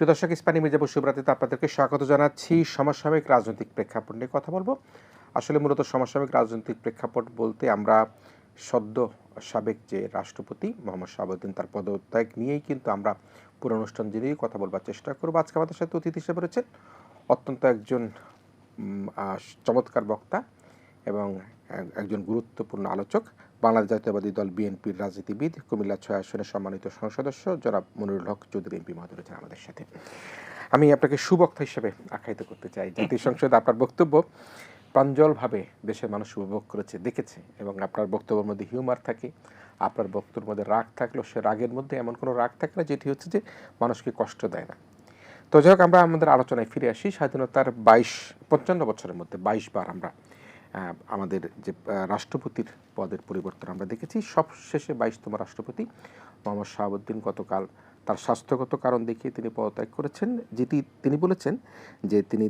প্রিয় দর্শক, ইস্পানি মির্জাপুর শুভরাত্রিতে আপনাদেরকে স্বাগত জানাচ্ছি। সমসাময়িক রাজনৈতিক প্রেক্ষাপট নিয়ে কথা বলবো। আসলে মূলত সমসাময়িক রাজনৈতিক প্রেক্ষাপট বলতে আমরা সদ্য সাবেক যে রাষ্ট্রপতি মোহাম্মদ শাহাবুদ্দিন তার পদত্যাগ নিয়েই কিন্তু আমরা পুরো অনুষ্ঠান জুড়েই কথা বলবার চেষ্টা করবো। আজকে আমাদের সাথে অতিথি হিসেবে রয়েছেন অত্যন্ত একজন চমৎকার বক্তা এবং একজন গুরুত্বপূর্ণ আলোচক, বাংলাদেশ জাতীয়তাবাদী দল বিএনপির রাজনীতিবিদ, কুমিল্লা ৬ আসনের সম্মানিত সংসদ সদস্য জনাব মনিরুল হক চৌধুরী এমপি মহোদয় রয়েছেন আমাদের সাথে। আমি আপনাকে সুবক্তা হিসেবে আখ্যায়িত করতে চাই। জাতীয় সংসদে আপনার বক্তব্য প্রাঞ্জলভাবে দেশের মানুষ উপভোগ করেছে, দেখেছে, এবং আপনার বক্তব্যের মধ্যে হিউমার থাকে। আপনার বক্তব্যের মধ্যে রাগ থাকলেও সে রাগের মধ্যে এমন কোনো রাগ থাকে না যেটি হচ্ছে যে মানুষকে কষ্ট দেয় না। তো যাই হোক, আমরা আমাদের আলোচনায় ফিরে আসি। স্বাধীনতার 55 বছরের মধ্যে 22 বার আমরা আমাদের যে রাষ্ট্রপতির পদের পরিবর্তন আমরা দেখেছি। সব শেষে 22তম রাষ্ট্রপতি মোহাম্মদ শাহাবুদ্দিন গতকাল তার স্বাস্থ্যগত কারণ দেখিয়ে তিনি পদত্যাগ করেছেন, যেটি তিনি বলেছেন যে তিনি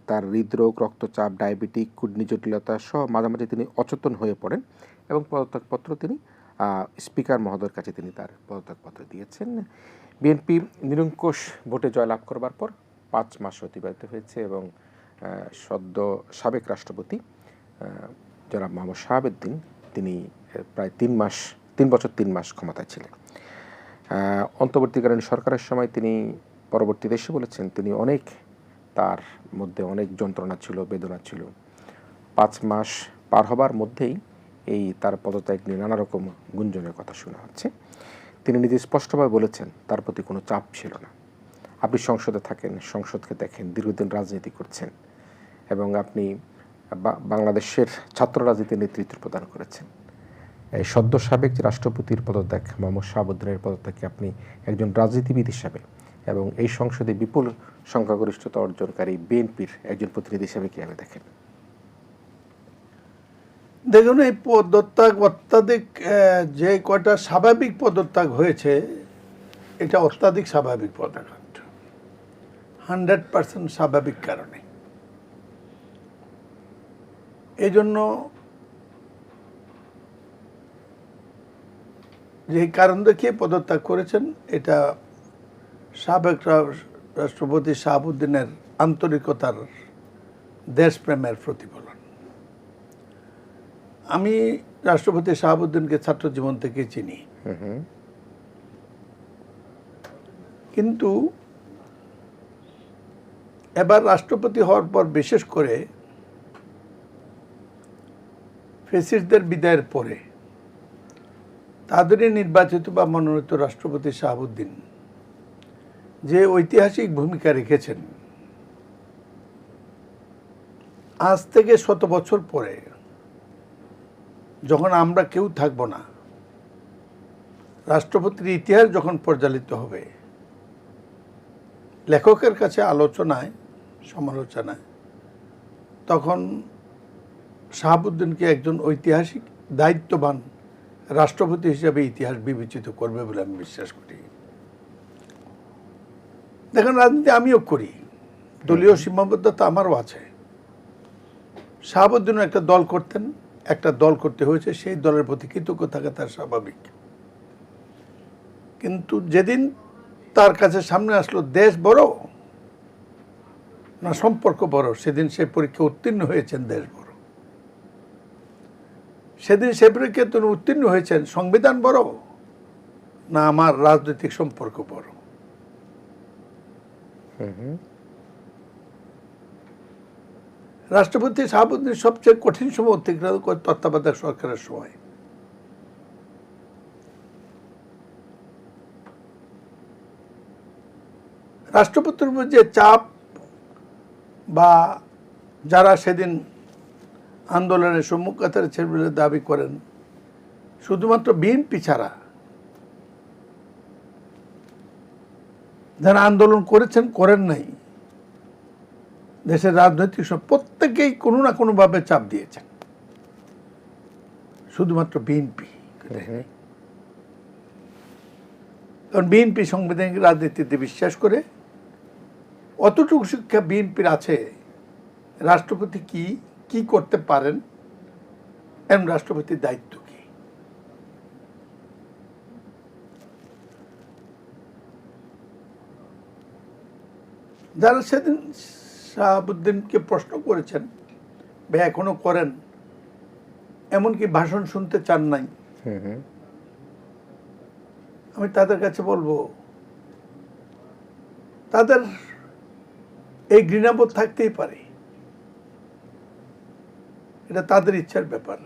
তার হৃদরোগ, রক্তচাপ, ডায়াবেটিক, কিডনি জটিলতা সহ মাঝামাঝি তিনি অচেতন হয়ে পড়েন এবং পদত্যাগপত্র তিনি স্পিকার মহোদয়ের কাছে তিনি তার পদত্যাগপত্র দিয়েছেন। বিএনপি নিরঙ্কুশ ভোটে জয়লাভ করবার পর 5 মাস অতিবাহিত হয়েছে এবং সদ্য সাবেক রাষ্ট্রপতি জনাব মোহাম্মদ শাহাবুদ্দিন তিনি প্রায় 3 বছর 3 মাস ক্ষমতায় ছিলেন। অন্তর্বর্তীকালীন সরকারের সময় তিনি পরবর্তীতে এসে বলেছেন তিনি তার মধ্যে অনেক যন্ত্রণা ছিল, বেদনা ছিল। 5 মাস পার হবার মধ্যেই এই তার পদত্যাগ নিয়ে নানা রকম গুঞ্জনের কথা শোনা হচ্ছে। তিনি নিজে স্পষ্টভাবে বলেছেন তার প্রতি কোনো চাপ ছিল না। আপনি সংসদে থাকেন, সংসদকে দেখেন, দীর্ঘদিন রাজনীতি করছেন এবং আপনি বাংলাদেশের ছাত্র রাজনীতির নেতৃত্ব প্রদান করেছেন। এই সদ্য সাবেক যে রাষ্ট্রপতির পদত্যাগ মোহাম্মদ শাহাবুদ্দিনের পদত্যাগকে আপনি একজন রাজনীতিবিদ হিসাবে এবং এই সংসদে বিপুল সংখ্যাগরিষ্ঠতা অর্জনকারী বিএনপির একজন প্রতিনিধি হিসাবে কীভাবে দেখেন? দেখুন, এই পদত্যাগ অত্যাধিক যে কয়টা স্বাভাবিক পদত্যাগ হয়েছে, এটা অত্যাধিক স্বাভাবিক পদত্যাগ, 100% স্বাভাবিক কারণে। এই জন্য যে কারণ দেখিয়ে পদত্যাগ করেছেন, এটা সাবেক রাষ্ট্রপতি শাহাবুদ্দিনের আন্তরিকতার, দেশপ্রেমের প্রতিফলন। আমি রাষ্ট্রপতি শাহাবুদ্দিনকে ছাত্র জীবন থেকে চিনি, কিন্তু এবার রাষ্ট্রপতি হওয়ার পর বিশেষ করে ফ্যাসিস্টদের বিদায়ের পরে তাদেরই নির্বাচিত বা মনোনীত রাষ্ট্রপতি শাহাবুদ্দিন যে ঐতিহাসিক ভূমিকা রেখেছেন, আজ থেকে 100 বছর পরে যখন আমরা কেউ থাকব না, রাষ্ট্রপতির ইতিহাস যখন পরিচালিত হবে, লেখকের কাছে আলোচনায়, সমালোচনায়, তখন শাহাবুদ্দিনকে একজন ঐতিহাসিক দায়িত্ববান রাষ্ট্রপতি হিসেবে ইতিহাস বিবেচিত করবে বলে আমি বিশ্বাস করি। দেখেন, রাজনীতি আমিও করি, দলীয় সীমাবদ্ধতা আমারও আছে। শাহাবুদ্দিনও একটা দল করতেন, একটা দল করতে হয়েছে, সেই দলের প্রতি কৃতজ্ঞ থাকা তার স্বাভাবিক। কিন্তু যেদিন তার কাছে সামনে আসলো দেশ বড় না সম্পর্ক বড়, সেদিন সে পরীক্ষা উত্তীর্ণ হয়েছেন দেশ বড়। সেদিন সে পরীক্ষায় তিনি উত্তীর্ণ হয়েছেন সংবিধান বড় না আমার রাজনৈতিক সম্পর্ক বড়। রাষ্ট্রপতি শাহাবুদ্দিন সবচেয়ে কঠিন সময় অতিক্রম করে তত্ত্বাবধায়ক সরকারের সময়। রাষ্ট্রপতির উপর যে চাপ বা যারা সেদিন আন্দোলনের সম্মুখ কাতারে ছিল বলে দাবি করেন, শুধুমাত্র বিএনপি ছাড়া যারা আন্দোলন করেছেন, করেন নাই, দেশের রাজনৈতিক প্রত্যেকেই কোনো না কোনোভাবে চাপ দিয়েছেন। শুধুমাত্র বিএনপি, কারণ বিএনপি সাংবিধানিক রাজনীতিতে বিশ্বাস করে। অতটুকু শিক্ষা বিএনপির আছে রাষ্ট্রপতি কি করতে পারেন এবং রাষ্ট্রপতির দায়িত্ব কি। যারা সেদিন শাহাবুদ্দিনকে প্রশ্ন করেছেন বা এখনো করেন, এমনকি ভাষণ শুনতে চান নাই, আমি তাদের কাছে বলবো তাদের এই ঘৃণাবোধ থাকতেই পারে, এটা তাদের ইচ্ছার ব্যাপার।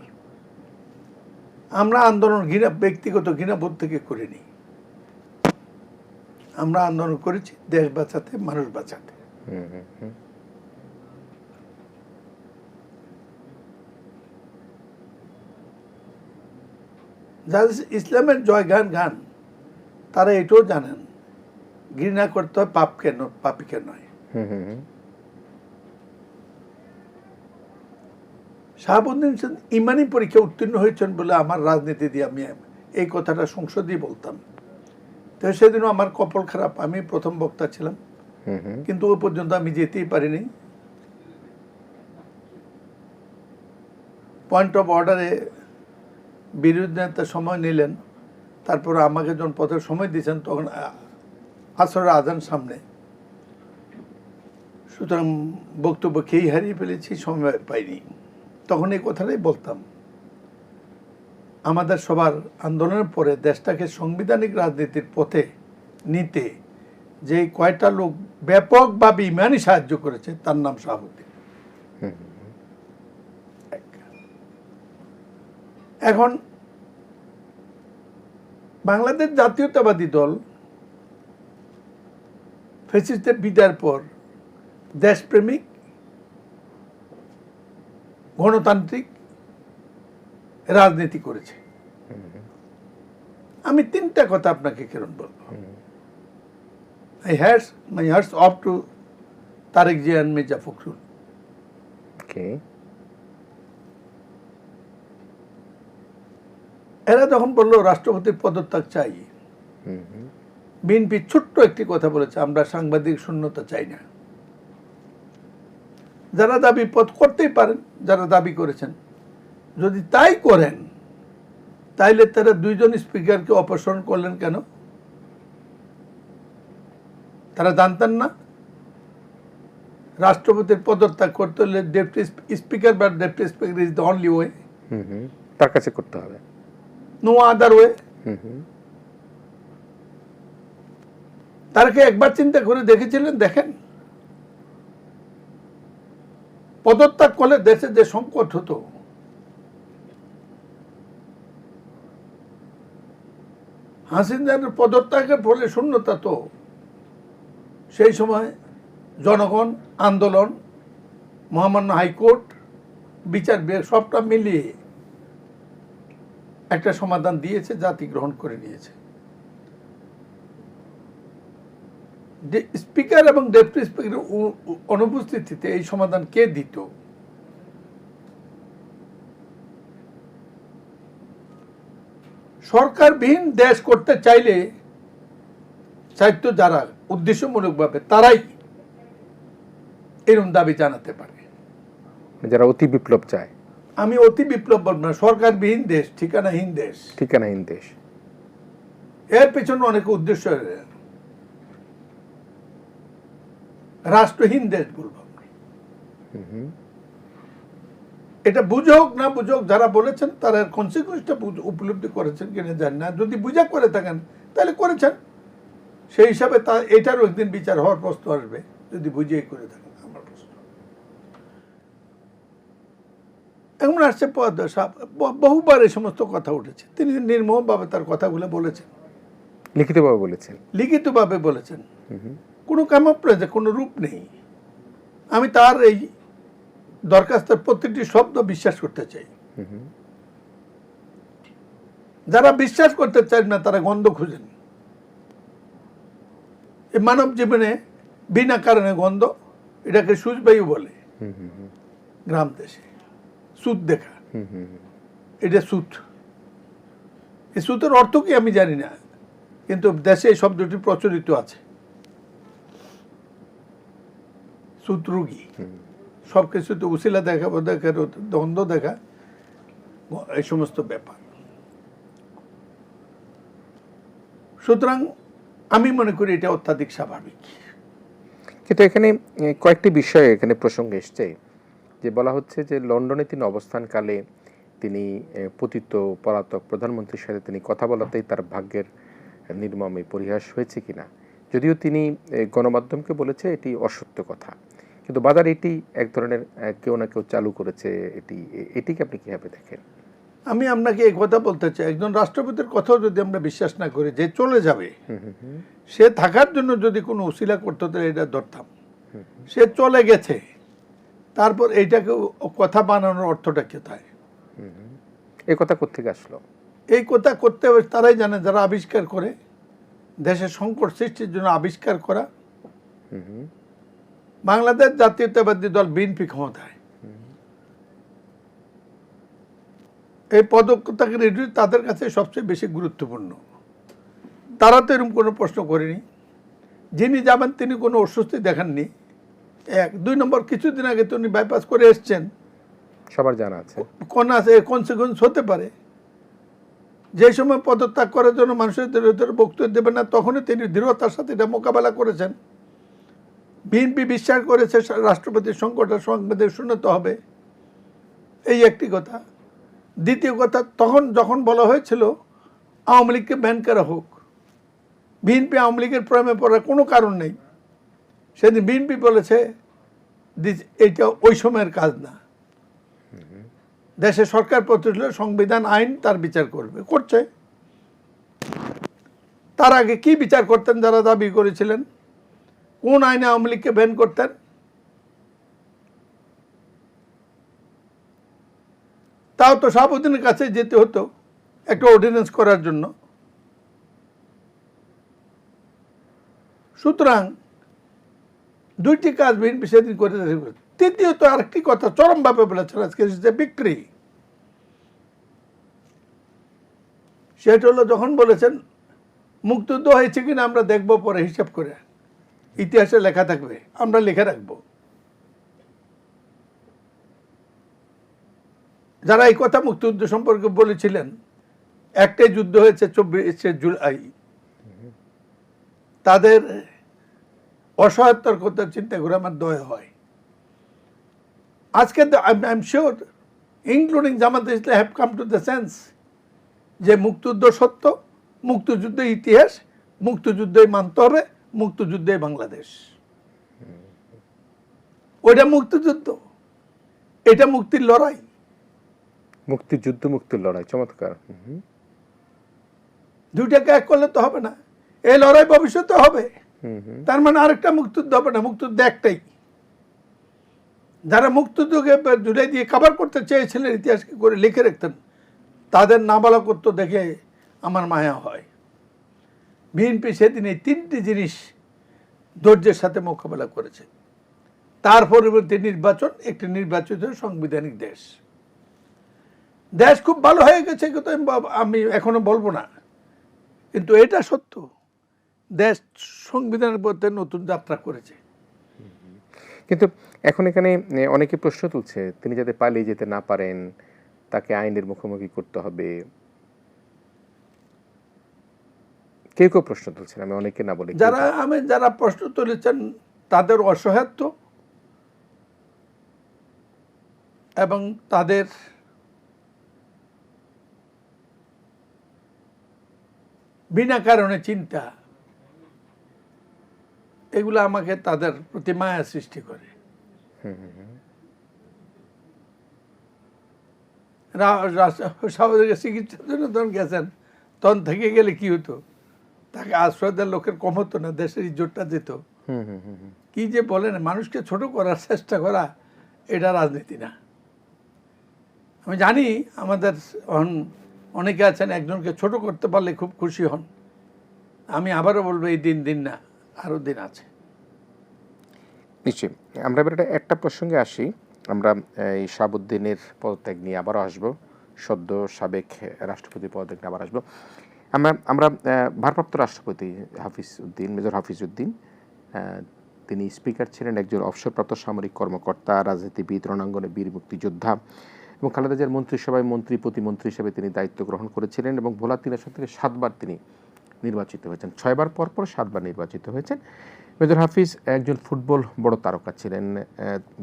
আমরা আন্দোলন ব্যক্তিগত ঘৃণাবোধ থেকে করিনি, আমরা আন্দোলন করেছি দেশ বাঁচাতে, মানুষ বাঁচাতে। যারা ইসলামের জয়গান গান তারা এটাও জানেন ঘৃণা করতে হয় পাপীকে নয়। শাহাবুদ্দিন ইমানি পরীক্ষা উত্তীর্ণ হয়েছেন বলে আমার রাজনীতি দিয়ে আমি এই কথাটা সংসদেই বলতাম। তো সেদিনও আমার কপাল খারাপ, আমি প্রথম বক্তা ছিলাম, কিন্তু ওই পর্যন্ত আমি যেতেই পারিনি। পয়েন্ট অফ অর্ডারে বিরোধী নেতা সময় নিলেন, তারপরে আমাকে যখন পথের সময় দিয়েছেন তখন আসরের আজান সামনে, সুতরাং বক্তব্য খেয়েই হারিয়ে ফেলেছি, সময় পাইনি। তখন এই কথাটাই বলতাম, আমাদের সবার আন্দোলনের পরে দেশটাকে সাংবিধানিক রাজনীতির পথে নিতে যে কয়টা লোক ব্যাপকভাবে ইমানি সাহায্য করেছে তার নাম শাহাবুদ্দিন। এখন বাংলাদেশ জাতীয়তাবাদী দল ফ্যাসিস্টের বিদায়ের পর দেশপ্রেমিক, গণতান্ত্রিক রাজনীতি করেছে। আমি তিনটা কথা আপনাকে কেরণ বলবো। My hearts off to Tarek Zia and Mirza Fakhrul. এরা যখন বললো রাষ্ট্রপতির পদত্যাগ চাই, বিএনপি ছোট্ট একটি কথা বলেছে, আমরা সাংবাদিক শূন্যতা চাই না। যারা দাবি পদ করতেই পারেন, যারা দাবি করেছেন, যদি তাই করেন তাইলে তারা দুইজন স্পিকারকে অপসারণ করলেন কেন? তারা জানতেন না রাষ্ট্রপতির পদত্যাগ করতে হলে ডেপুটি স্পিকার বা deputy speaker is the only way, তার কাছে করতে হবে, নো আদার ওয়ে। তারকে একবার চিন্তা করে দেখেছিলেন? দেখেন, পদত্যাগ করলে দেশে যে সংকট হতো, হাসিনার পদত্যাগের ফলে শূন্যতা তো সেই সময় জনগণ, আন্দোলন, মহামান্য হাইকোর্ট, বিচার বিভাগ সবটা মিলিয়ে একটা সমাধান দিয়েছে, জাতি গ্রহণ করে নিয়েছে। স্পিকার এবং ডেপুটি স্পিকার অনুপস্থিতিতে এই সমাধান কে দিত? সরকারবিহীন দেশ করতে চাইলে চাইতো যারা উদ্দেশ্যমূলকভাবে, তারাই এরকম দাবি জানাতে পারে, যারা অতি বিপ্লব চায়। আমি অতি বিপ্লব বলব না, সরকারবিহীন দেশ, ঠিকানাহীন দেশ। ঠিকানাহীন দেশ, এর পেছনে অনেক উদ্দেশ্য। রাষ্ট্রহীন দেশ বলব। এটা বুঝে হোক না বুঝে হোক, যারা বলেছেন তারা কনসিকুয়েন্সটা উপলব্ধি করেছেন কিনা জানি না। যদি বুঝা করে থাকেন তাহলে করেছেন, সেই হিসাবে তা এটারও একদিন বিচার হওয়ার প্রশ্ন আসবে, যদি বুঝিয়ে করে থাকেন। আমার প্রশ্ন এমন আসছে, বহুবার এই সমস্ত কথা উঠেছে, তিনি নির্মমভাবে তার কথাগুলো বলেছেন, লিখিতভাবে বলেছেন, লিখিতভাবে বলেছেন। কোনো কামপ্রেজে কোনো রূপ নেই। আমি তার এই দরখাস্তের প্রতিটি শব্দ বিশ্বাস করতে চাই। যারা বিশ্বাস করতে চান না তারা গন্ধ খুঁজেন। এই মানব জীবনে বিনা কারণে গন্ধ, এটাকে সুজবায়ু বলে গ্রাম দেশে। সুদ দেখা, এটা সুদ। এই সুদের অর্থ কি আমি জানি না, কিন্তু দেশে এই শব্দটি প্রচলিত আছে। সুদ রুগী, সব কিছুতে উশিলা দেখা, দ্বন্দ্ব দেখা, এই সমস্ত ব্যাপার। সুতরাং আমি মনে করি এটা অত্যাধিক স্বাভাবিক। কিন্তু এখানে কয়েকটি বিষয় এখানে প্রসঙ্গে এসছে, যে বলা হচ্ছে যে লন্ডনে তিনি অবস্থানকালে তিনি পতিত পলাতক প্রধানমন্ত্রীর সাথে তিনি কথা বলাতেই তার ভাগ্যের নির্মমে পরিহাস হয়েছে কিনা। যদিও তিনি গণমাধ্যমকে বলেছে এটি অসত্য কথা, কিন্তু বাজার এটি এক ধরনের কেউ না কেউ চালু করেছে। এটিকে আপনি কীভাবে দেখেন? আমি আপনাকে এই কথা বলতে চাই, একজন রাষ্ট্রপতির কথাও যদি আমরা বিশ্বাস না করি যে চলে যাবে, সে থাকার জন্য যদি কোনো উসিলা করতে হতো এটা ধরতাম। সে চলে গেছে, তারপর এইটাকে কথা বানানোর অর্থটা কোথায়? এই কথা কোত্থেকে আসলো? এই কথা করতে হবে তারাই জানে যারা আবিষ্কার করে, দেশের সংকট সৃষ্টির জন্য আবিষ্কার করা। বাংলাদেশ জাতীয়তাবাদী দল বিএনপি ক্ষমতায়, এই পদকটাকে রেডিও তাদের কাছে সবচেয়ে বেশি গুরুত্বপূর্ণ। তারা তো এরকম কোনো প্রশ্ন করেনি। যিনি যাবেন তিনি কোনো অস্বস্তি দেখাননি। এক, দুই নম্বর, কিছুদিন আগে তো উনি বাইপাস করে এসছেন, সবার জানা আছে। কোন আছে কনসিকুয়েন্স হতে পারে। যে সময় পদত্যাগ করার জন্য মানুষের বক্তব্য দেবেন না, তখনই তিনি দৃঢ়তার সাথে এটা মোকাবেলা করেছেন। বিএনপি বিশ্বাস করেছে রাষ্ট্রপতির সংকটের সংবাদে শুনতে হবে, এই একটি কথা। দ্বিতীয় কথা, তখন যখন বলা হয়েছিল আওয়ামী লীগকে ব্যান করা হোক, বিএনপি আওয়ামী লীগের প্রেমে পড়ার কোনো কারণ নেই। সেদিন বিএনপি বলেছে এইটা ওই সময়ের কাজ না, দেশে সরকার প্রতিষ্ঠিত সংবিধান আইন তার বিচার করছে। তার আগে কি বিচার করতেন যারা দাবি করেছিলেন? কোন আইনে আওয়ামী লীগকে ব্যান করতেন? তাও তো শাহাবুদ্দিনের কাছে যেতে হতো একটা অর্ডিন্যান্স করার জন্য। সুতরাং দুইটি কাজ বিএনপি সেদিন করে। তৃতীয়ত আরেকটি কথা চরমভাবে বলেছেন আজকে, বিক্রি। সেটা হলো যখন বলেছেন মুক্তিযুদ্ধ হয়েছে কিনা আমরা দেখবো পরে, হিসাব করে ইতিহাসে লেখা থাকবে, আমরা লিখে রাখবো। যারা এই কথা মুক্তিযুদ্ধ সম্পর্কে বলেছিলেন, একটাই যুদ্ধ হয়েছে 24শে জুলাই, তাদের অসহায়তার কথা চিন্তা করে আমার দয়া হয়। আজকে I am sure including Jamaat Islam have come to the sense যে মুক্তিযুদ্ধ সত্য, মুক্তিযুদ্ধ ইতিহাস, মুক্তিযুদ্ধই মানতে হবে, মুক্তিযুদ্ধই বাংলাদেশ। ওইটা মুক্তিযুদ্ধ, এটা মুক্তির লড়াই। মুক্তিযুদ্ধ মুক্তির লড়াই, চমৎকার। দুইটাকে এক করলে তো হবে না, এই লড়াই ভবিষ্যতে হবে। তার মানে আরেকটা মুক্তিযুদ্ধ হবে না, মুক্তিযুদ্ধ একটাই। যারা মুক্তিযুদ্ধকে জুলাই দিয়ে কভার করতে চেয়েছিলেন, ইতিহাসকে করে লিখে রাখতেন, তাদের নাবালকত্ব দেখে আমার মায়া হয়। বিএনপি সেদিন এই তিনটি জিনিস ধৈর্যের সাথে মোকাবেলা করেছে। তার পরিবর্তে নির্বাচন, একটি নির্বাচিত সাংবিধানিক দেশ। দেশ খুব ভালো হয়ে গেছে কিন্তু আমি এখনো বলবো না, কিন্তু এটা সত্য, দেশ সংবিধানের মধ্যে নতুন যাত্রা করেছে। কিন্তু এখন এখানে অনেকে প্রশ্ন তুলছে, তিনি যাতে পালিয়ে যেতে না পারেন, তাকে আইনের মুখোমুখি করতে হবে। কেউ কেউ প্রশ্ন তুলছেন, আমি অনেকে না বলে যারা প্রশ্ন তুলেছেন তাদের অসহায়ত্ব এবং তাদের বিনা কারণে চিন্তা, এগুলো আমাকে তাদের প্রতি মায়া সৃষ্টি করে। চিকিৎসার জন্য তখন গেছেন, তখন থেকে গেলে কি হতো, তাকে আশ্রয় দেওয়ার লোকের কম হতো না, দেশের ইজ্জতটা যেত। কি যে বলেন, মানুষকে ছোট করার চেষ্টা করা এটা রাজনীতি না। আমি জানি আমাদের অনেকে আছেন একজনকে ছোট করতে পারলে খুব খুশি হন। আমি আবারও বলবো এই দিন না, আরও দিন আছে। নিশ্চয়ই। আমরা এবার একটা প্রসঙ্গে আসি। আমরা এই শাহাবুদ্দিনের পদত্যাগ নিয়ে আবারও আসবো, সদ্য সাবেক রাষ্ট্রপতি পদত্যাগ নিয়ে আবার আসবো। আমরা ভারপ্রাপ্ত রাষ্ট্রপতি মেজর হাফিজ উদ্দিন, তিনি স্পিকার ছিলেন, একজন অবসরপ্রাপ্ত সামরিক কর্মকর্তা, রাজনীতিবিদ, রণাঙ্গনে বীর মুক্তিযোদ্ধা, এবং খালেদা জিয়ার মন্ত্রিসভায় মন্ত্রী প্রতিমন্ত্রী হিসেবে তিনি দায়িত্ব গ্রহণ করেছিলেন এবং ভোলা ৩ আসন থেকে 7বার তিনি নির্বাচিত হয়েছেন। 6বার পর 7বার নির্বাচিত হয়েছেন। মেজর হাফিজ একজন ফুটবল বড় তারকা ছিলেন।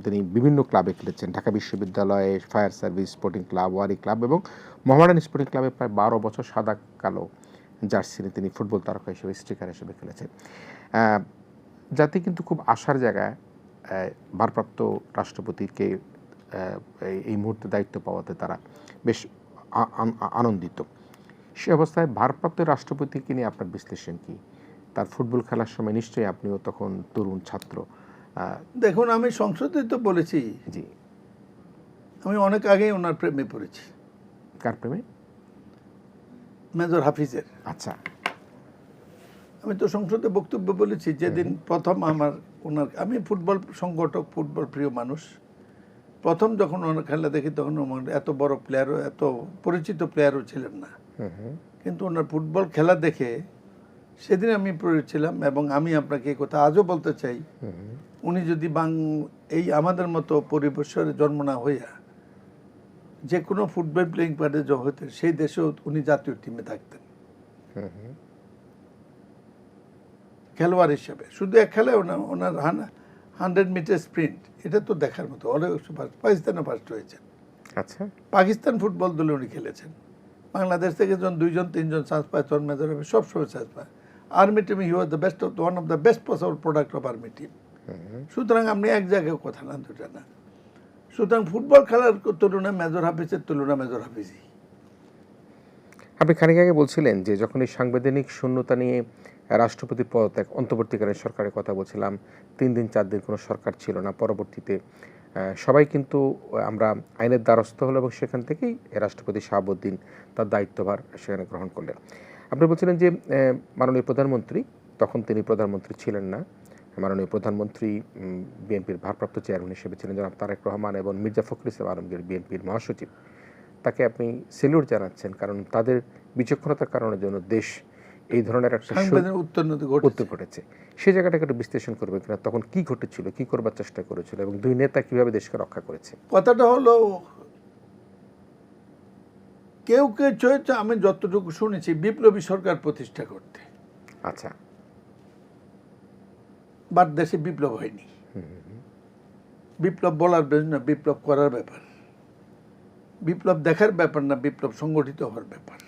তিনি বিভিন্ন ক্লাবে খেলেছেন, ঢাকা বিশ্ববিদ্যালয়ে, ফায়ার সার্ভিস, স্পোর্টিং ক্লাব, ওয়ারি ক্লাব এবং মোহামেডান স্পোর্টিং ক্লাবে প্রায় 12 বছর সাদা কালো জার্সি নিয়ে তিনি ফুটবল তারকা হিসেবে, স্ট্রাইকার হিসেবে খেলেছেন। যাতে কিন্তু খুব আশার জায়গায় ভারপ্রাপ্ত রাষ্ট্রপতিকে এই মুহূর্তে দায়িত্ব পাওয়াতে তারা বেশ আনন্দিত। সে অবস্থায় ভারপ্রাপ্ত রাষ্ট্রপতিকে নিয়ে আপনার বিশ্লেষণ কি? তার ফুটবল খেলার সময় নিশ্চয়ই আপনিও তখন তরুণ ছাত্র। দেখুন, আমি সংসদে তো বলেছি, জি, আমি অনেক আগেই ওনার প্রেমে পড়েছি। কার প্রেমে? মেজর হাফিজের। আচ্ছা, আমি তো সংসদে বক্তব্য বলেছি যেদিন প্রথম আমি ফুটবল সংগঠক, ফুটবল প্রিয় মানুষ। প্রথম যখন ওনার খেলা দেখি তখন এত বড় প্লেয়ারও, এত পরিচিত প্লেয়ারও ছিলেন না, কিন্তু ওনার ফুটবল খেলা দেখে সেদিন আমি পড়েছিলাম। এবং আমি আপনাকে এই কথা আজও বলতে চাই, উনি যদি এই আমাদের মতো পরিবেশের জন্ম না হইয়া যে কোনো ফুটবল প্লেয়িং পার্টে জগতে সেই দেশেও উনি জাতীয় টিমে থাকতেন খেলোয়াড় হিসেবে। শুধু এক খেলায় ওনার 100 মিটার স্প্রিন্ট, এটা তো দেখার মতো। পাকিস্তানে ফার্স্ট হয়েছেন। আচ্ছা, পাকিস্তান ফুটবল দলে উনি খেলেছেন। বাংলাদেশ থেকে যখন 2-3 চান্স পায় তখন মেজর হাফিজ সবসময় চান্স পায়। আর্মি টিমে he was the best, one of the best possible product of army team. সুতরাং আপনি এক জায়গায় কথা না, দুটা না। সুতরাং ফুটবল খেলার তুলনায় মেজর হাফিজের তুলনা মেজর হাফিজই। আপনি খানিক আগে বলছিলেন যে যখন এই সাংবিধানিক শূন্যতা নিয়ে রাষ্ট্রপতি পদত্যাগ, অন্তর্বর্তীকালীন সরকারের কথা বলছিলাম, 3 দিন 4 দিন কোনো সরকার ছিল না। পরবর্তীতে সবাই কিন্তু আমরা আইনের দ্বারস্থ হলো এবং সেখান থেকেই রাষ্ট্রপতি শাহাবুদ্দিন তার দায়িত্বভার সেখানে গ্রহণ করলেন। আপনি বলছিলেন যে মাননীয় প্রধানমন্ত্রী, তখন তিনি প্রধানমন্ত্রী ছিলেন না, মাননীয় প্রধানমন্ত্রী বিএনপির ভারপ্রাপ্ত চেয়ারম্যান হিসেবে ছিলেন জনাব তারেক রহমান এবং মির্জা ফখরুল ইসলাম আলমগীর বিএনপির মহাসচিব। তাকে আপনি সেলিউট জানাচ্ছেন, কারণ তাদের বিচক্ষণতার কারণের জন্য দেশ এই ধরনের একটা উত্তরনতি ঘটেছে। সেই জায়গাটাকে একটু বিশ্লেষণ করবেন কিনা, তখন কি ঘটেছিল, কি করবার চেষ্টা করেছিল এবং দুই নেতা কিভাবে দেশকে রক্ষা করেছে? কথাটা হলো, কেউ কেউ চেয়েছে, আমি যতটুকু শুনেছি, বিপ্লবী সরকার প্রতিষ্ঠা করতে। আচ্ছা, বাট দেশে বিপ্লব হয়নি। বিপ্লব বলার জন্য বিপ্লব করার ব্যাপার, বিপ্লব দেখার ব্যাপার না, বিপ্লব সংগঠিত হওয়ার ব্যাপার।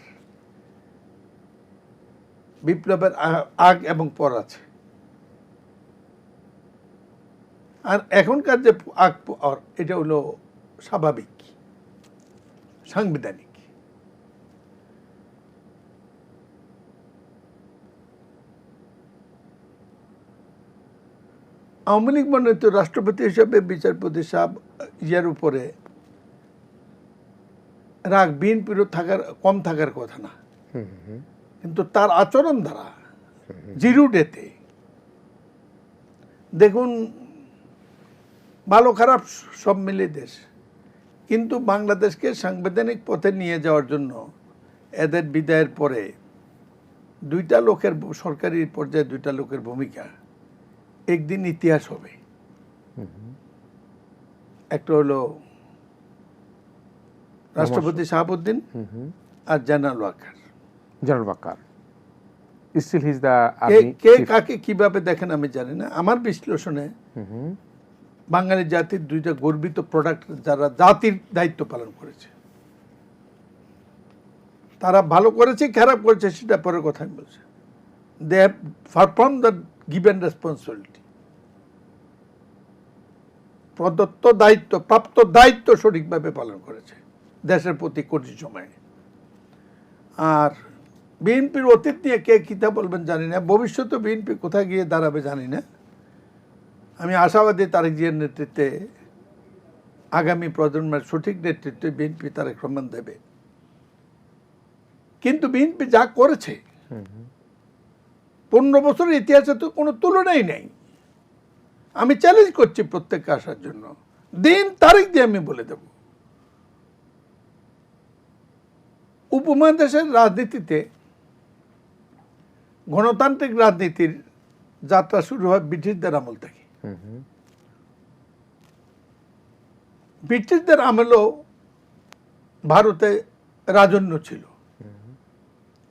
বিপ্লবের আগ এবং পর আছে। আর এখনকার যে আগ পর, এটা হলো স্বাভাবিক, সাংবিধানিক। আওয়ামী লীগ মনোনীত রাষ্ট্রপতি হিসাবে বিচারপতি সাহেব ইয়ের উপরে রাগ বিএনপিরও কম থাকার কথা না, কিন্তু তার আচরণ দ্বারা জিরো ডেতে, দেখুন, ভালো খারাপ সব মিলে দেশ, কিন্তু বাংলাদেশকে সাংবিধানিক পথে নিয়ে যাওয়ার জন্য এদের বিদায়ের পরে দুইটা লোকের, সরকারি পর্যায়ে দুইটা লোকের ভূমিকা একদিন ইতিহাস হবে। একটা হলো রাষ্ট্রপতি শাহাবুদ্দিন আর জেনারেল ওয়াকার। কে কাকে কিভাবে দেখেন আমি জানি না। আমার বিশ্লেষণে বাঙালি জাতির দুইটা গর্বিত প্রোডাক্ট, যারা জাতির দায়িত্ব পালন করেছে, তারা ভালো করেছে খারাপ করেছে সেটা পরের কথা আমি বলছি। They have perform the given responsibility. প্রদত্ত দায়িত্ব, প্রাপ্ত দায়িত্ব সঠিকভাবে পালন করেছে দেশের প্রতি কঠিন সময়ে। আর বিএনপির অতীত নিয়ে কে কিতা বলবেন জানি না, ভবিষ্যতে বিএনপি কোথায় গিয়ে দাঁড়াবে জানি না। আমি আশাবাদী তারেক জিয়ার নেতৃত্বে, আগামী প্রজন্মের সঠিক নেতৃত্বে বিএনপি তারেক রহমান দেবে। কিন্তু বিএনপি যা করেছে 15 বছরের ইতিহাসে তো কোনো তুলনাই নেই। আমি চ্যালেঞ্জ করছি প্রত্যেককে আসার জন্য, দিন তারিখ দিয়ে আমি বলে দেব। উপমহাদেশের রাজনীতিতে, গণতান্ত্রিক রাজনীতির যাত্রা শুরু হয় ব্রিটিশদের আমল থেকে। ব্রিটিশদের আমলেও ভারতে রাজন্য ছিল,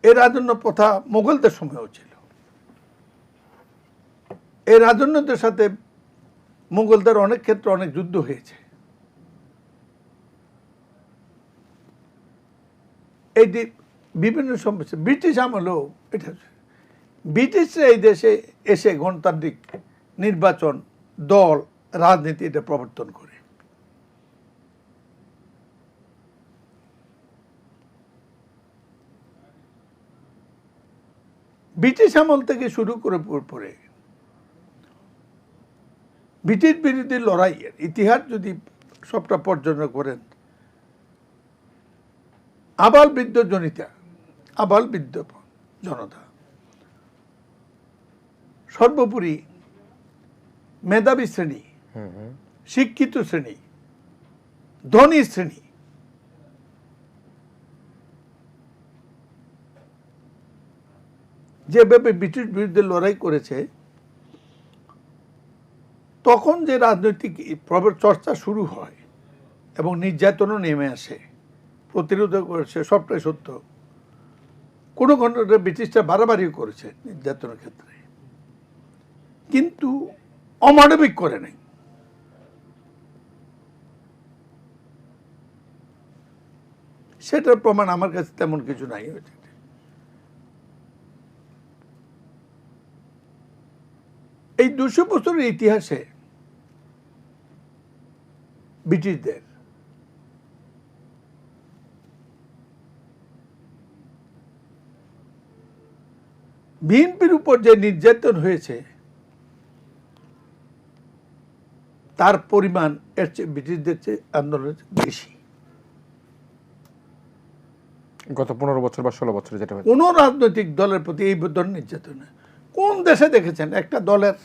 এই রাজন্য প্রথা মোগলদের সময়ও ছিল। এই রাজন্যদের সাথে মুঘলদের অনেক ক্ষেত্রে অনেক যুদ্ধ হয়েছে। এইটি বিভিন্ন সমস্যা ব্রিটিশ আমলেও এটা, ব্রিটিশরা এই দেশে এসে গণতান্ত্রিক নির্বাচন, দল, রাজনীতি এটা প্রবর্তন করে। ব্রিটিশ আমল থেকে শুরু করে পরে ব্রিটিশ বিরোধী লড়াইয়ের ইতিহাস যদি সবটা পর্যবেক্ষণ করেন, আবাল বৃদ্ধ জনিতা, আবাল বৃদ্ধ জনতা, সর্বোপরি মেধাবী শ্রেণী, শিক্ষিত শ্রেণী, ধনী শ্রেণী, যেভাবে ব্রিটিশ বিরুদ্ধে লড়াই করেছে, তখন যে রাজনৈতিক চর্চা শুরু হয় এবং নির্যাতনও নেমে আসে, প্রতিরোধ করেছে, সবটাই সত্য। কোনো ঘটনাটা ব্রিটিশরা বাড়াবাড়িও করেছে নির্যাতনের ক্ষেত্রে, কিন্তু অমানবিক করে নাই। সেটার প্রমাণ আমার কাছে তেমন কিছু নাই। এই 200 বছরের ইতিহাসে ব্রিটিশদের বিএনপির উপর যে নির্যাতন হয়েছে তার পরিমাণ এর চেয়ে ব্রিটিশদের চেয়ে আন্দোলনের বেশি। গত 15 বছর বা 16 বছরে যেটা কোন রাজনৈতিক দলের প্রতি এই ধরনের নির্যাতন, কোন দেশে দেখেছেন একটা দলের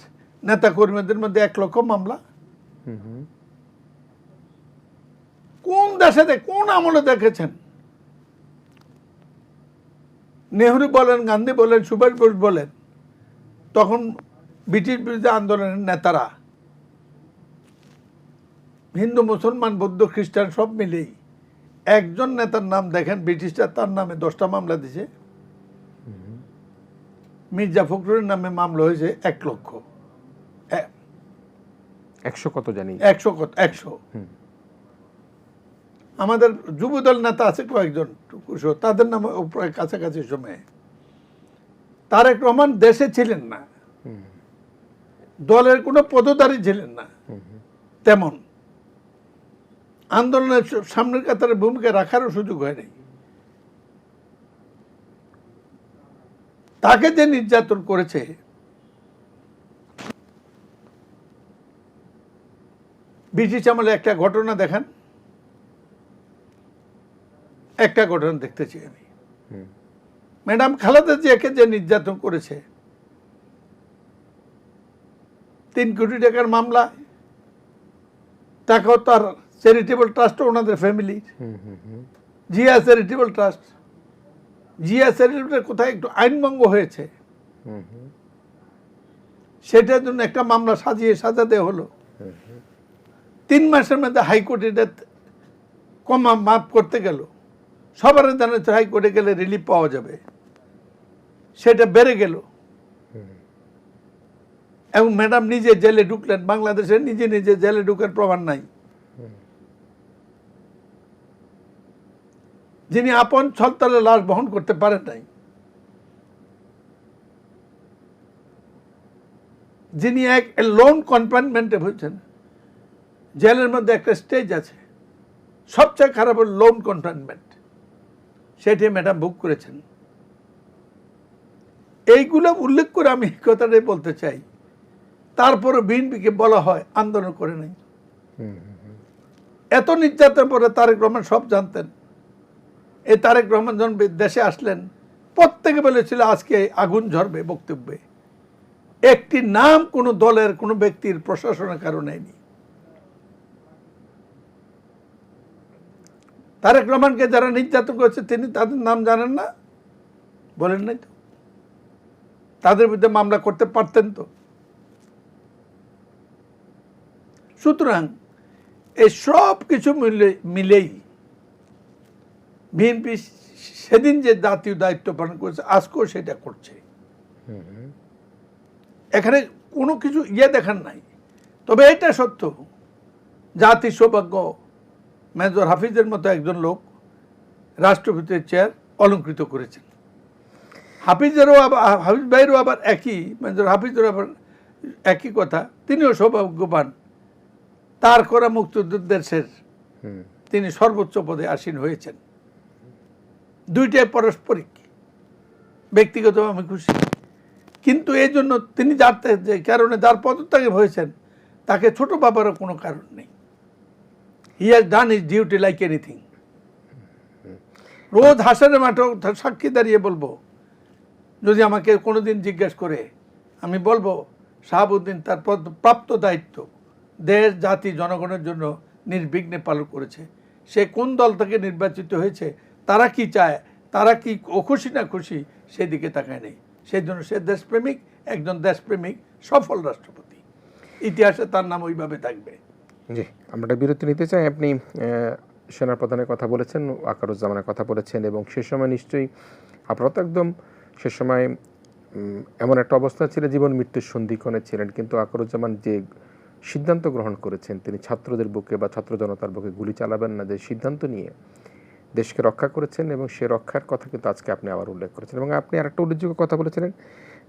নেতা কর্মীদের মধ্যে 1 লক্ষ মামলা? কোন দেশে, কোন আমলে দেখেছেন? নেহরু বলেন, গান্ধী বলেন, সুভাষ বোস বলেন, তখন ব্রিটিশ বিরোধী আন্দোলনের নেতারা হিন্দু, মুসলমান, বৌদ্ধ, খ্রিস্টান সব মিলেই একজন নেতার নাম দেখেন ব্রিটিশরা তার নামে 10টা মামলা দিয়েছে। মির্জা ফখরুলের নামে মামলা হয়েছে 1 লক্ষ। 100 কত জানি, 100 কত, 100। আমাদের যুবদল নেতা আছে কয়েকজন, তাদের নামে প্রায় কাছাকাছি সময়ে। তারেক রহমান দেশে ছিলেন না, দলের কোনো পদধারী ছিলেন না, তেমন আন্দোলনের সামনের কাতারে ভূমিকা রাখারও সুযোগ হয়নি। তাকে যে নির্যাতন করেছে, ব্রিটিশ আমলে একটা ঘটনা দেখান, একটা ঘটনা দেখতে চাই আমি। ম্যাডাম খালেদা জিয়াকে যে নির্যাতন করেছে, 3 কোটি টাকার মামলা, টাকাও তার চ্যারিটেবল ট্রাস্ট, ওনাদের family, Zia charitable trust. Zia charitable কোথায় একটু আইনভঙ্গ হয়েছে, সেটার জন্য একটা মামলা সাজাতে হলো। 3 মাসের মধ্যে হাইকোর্টে এটা কমা মাফ করতে গেল। সবার জানাচ্ছে হাইকোর্টে গেলে রিলিফ পাওয়া যাবে, সেটা বেড়ে গেল। এবং ম্যাডাম নিজে জেলে ঢুকলেন। বাংলাদেশে নিজে নিজে জেলে ঢুকার প্রমাণ নাই। যিনি আপন ছলতলে লাশ বহন করতে পারেন নাই, যিনি এক লোন কনফাইনমেন্টে হয়েছেন, জেলের মধ্যে একটা স্টেজ আছে, সবচেয়ে খারাপ হল লোন কনফাইনমেন্ট, সেটি ম্যাডাম ভোগ করেছেন। এইগুলো উল্লেখ করে আমি কথাটাই বলতে চাই, তারপরে বিএনপিকে বলা হয় আন্দোলন করে নাই। এত নির্যাতনের পরে তারেক রহমান সব জানতেন। এই তারেক রহমান যখন দেশে আসলেন, প্রত্যেকে বলেছিল আজকে আগুন ঝরবে বক্তব্যে। একটি নাম কোনো দলের, কোনো ব্যক্তির, প্রশাসনের কারণে নেই। তারেক রহমানকে যারা নির্যাতন করেছে তিনি তাদের নাম জানেন না? বলেন নাই তো? তাদের বিরুদ্ধে মামলা করতে পারতেন তো। সুতরাং এই সব কিছু মিলেই বিএনপি সেদিন যে জাতীয় দায়িত্ব পালন করেছে, আজকেও সেটা করছে। এখানে কোনো কিছু দেখান নাই। তবে এটা সত্য, জাতি সৌভাগ্য মেজর হাফিজের মতো একজন লোক রাষ্ট্রপতির চেয়ার অলঙ্কৃত করেছেন। হাফিজ ভাইয়েরও আবার একই, মেজর হাফিজেরও আবার একই কথা, তিনিও সৌভাগ্যবান। তার করা মুক্তিযুদ্ধের শেষ তিনি সর্বোচ্চ পদে আসীন হয়েছেন। দুইটাই পারস্পরিক। ব্যক্তিগত আমি খুশি, কিন্তু এই জন্য তিনি যে কারণে যার পদত্যাগে হয়েছেন তাকে ছোট বাবারও কোনো কারণ নেই। He has done his duty like anything. রোজ হাসানের মাঠে সাক্ষী দাঁড়িয়ে বলবো, যদি আমাকে কোনোদিন জিজ্ঞেস করে, আমি বলবো শাহাবুদ্দিন তার প্রাপ্ত দায়িত্ব দেশ জাতি জনগণের জন্য নির্বিঘ্নে পালন করেছে। সে কোন দল থেকে নির্বাচিত হয়েছে, তারা কি চায়, তারা কি খুশি না খুশি, সেদিকে তাকায় নেই। সেই জন্য সে দেশপ্রেমিক, একজন দেশপ্রেমিক সফল রাষ্ট্রপতি। ইতিহাসে তার নাম ওইভাবে থাকবে। জি, আমরা একটা বিরতি নিতে চাই। আপনি সেনাপ্রধানের কথা বলেছেন, ওয়াকারুজ্জামানের কথা বলেছেন, এবং সে সময় নিশ্চয়ই আপনারা তো একদম সে সময় এমন একটা অবস্থা ছিল, জীবন মৃত্যুর সন্ধিক্ষণে ছিলেন, কিন্তু ওয়াকারুজ্জামান যে সিদ্ধান্ত গ্রহণ করেছেন, তিনি ছাত্রদের বুকে বা ছাত্র জনতার বুকে গুলি চালাবেন না, যে সিদ্ধান্ত নিয়ে দেশকে রক্ষা করেছেন, এবং সে রক্ষার কথা কিন্তু আজকে আপনি আবার উল্লেখ করেছেন। এবং আপনি আরেকটা উল্লেখযোগ্য কথা বলেছিলেন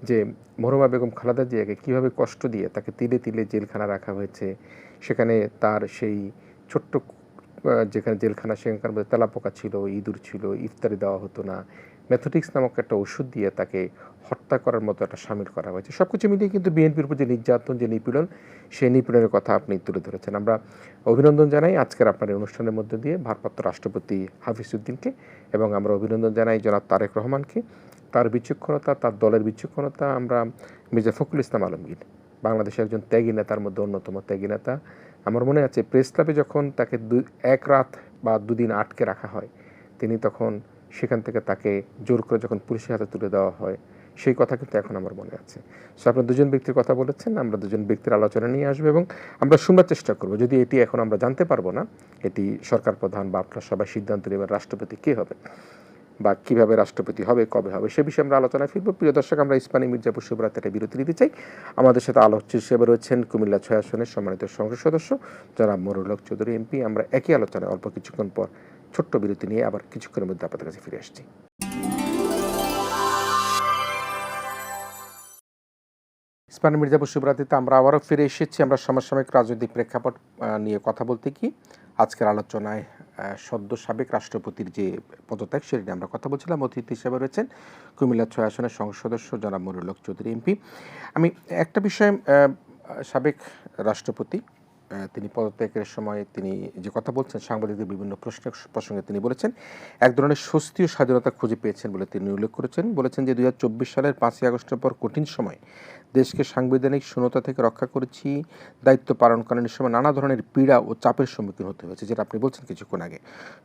যে মরহুমা বেগম খালেদা জিয়াকে কীভাবে কষ্ট দিয়ে তাকে তিলে তিলে জেলখানা রাখা হয়েছে, সেখানে তার সেই ছোট্ট যেখানে জেলখানা, সেখানকার মধ্যে তেলাপোকা ছিল, ইঁদুর ছিল, ইফতারি দেওয়া হতো না, ম্যাথোটিক্স নামক একটা ওষুধ দিয়ে তাকে হত্যা করার মতো একটা সামিল করা হয়েছে। সব কিছু মিলিয়ে কিন্তু বিএনপির উপর যে নির্যাতন, যে নিপীড়ন, সেই নিপীড়নের কথা আপনি তুলে ধরেছেন। আমরা অভিনন্দন জানাই আজকের আপনার এই অনুষ্ঠানের মধ্যে দিয়ে ভারপ্রাপ্ত রাষ্ট্রপতি হাফিজউদ্দিনকে, এবং আমরা অভিনন্দন জানাই জনাব তারেক রহমানকে, তার বিচক্ষণতা, তার দলের বিচক্ষণতা। আমরা মির্জা ফখরুল ইসলাম আলমগীর, বাংলাদেশের একজন ত্যাগী নেতার মধ্যে অন্যতম ত্যাগী নেতা। আমার মনে আছে প্রেস ক্লাবে যখন তাকে এক রাত বা দুদিন আটকে রাখা হয়, তিনি তখন সেখান থেকে তাকে জোর করে যখন পুলিশের হাতে তুলে দেওয়া হয়, সেই কথা কিন্তু এখন আমার মনে আছে। সো আপনি দুজন ব্যক্তির কথা বলেছেন, আমরা দুজন ব্যক্তির আলোচনা নিয়ে আসবো এবং আমরা শুনবার চেষ্টা করব। যদি এটি এখন আমরা জানতে পারবো না, এটি সরকার প্রধান বা আপনার সবাই সিদ্ধান্ত নেবেন রাষ্ট্রপতি কে হবে বা কীভাবে রাষ্ট্রপতি হবে, কবে হবে, সে বিষয়ে আমরা আলোচনায় ফিরব। প্রিয় দর্শক, আমরা ইস্পানী মির্জাপুর শুভরাতে একটা বিরতি নিতে চাই। আমাদের সাথে আলোচ্য হিসেবে রয়েছেন কুমিল্লা 6 আসনের সম্মানিত সংসদ সদস্য জনাব মনিরুল হক চৌধুরী এমপি। আমরা একই আলোচনায় অল্প কিছুক্ষণ পর ছোট্ট বিরতি নিয়ে আবার কিছুক্ষণের মধ্যে আপনাদের কাছে ফিরে আসছি। ইস্পানী মির্জাপুর শুভরাত্রিতে আমরা আবারও ফিরে এসেছি। আমরা সমসাময়িক রাজনৈতিক প্রেক্ষাপট নিয়ে কথা বলতে কি আজকের আলোচনায় সদ্য সাবেক রাষ্ট্রপতির যে পদত্যাগ, সেটি নিয়ে আমরা কথা বলছিলাম। অতিথি হিসেবে রয়েছেন কুমিল্লা 6 আসনের সংসদ সদস্য জনাব মনিরুল হক চৌধুরী এমপি। আমি একটা বিষয়ে, সাবেক রাষ্ট্রপতি তিনি পদত্যাগের সময় তিনি যে কথা বলছেন, সাংবাদিকদের বিভিন্ন প্রশ্নের প্রসঙ্গে তিনি বলেছেন এক ধরনের স্বস্তি ও স্বাধীনতা খুঁজে পেয়েছেন বলে তিনি উল্লেখ করেছেন। বলেছেন যে 2024 সালের 5ই আগস্টের পর কঠিন সময় দেশকে সাংবিধানিক শূন্যতা থেকে রক্ষা করেছি। দায়িত্ব পালনকালীন সময় নানা ধরনের পীড়া ও চাপের সম্মুখীন হতে হয়েছে, যেটা আপনি বলছেন কিছুক্ষণ আগে।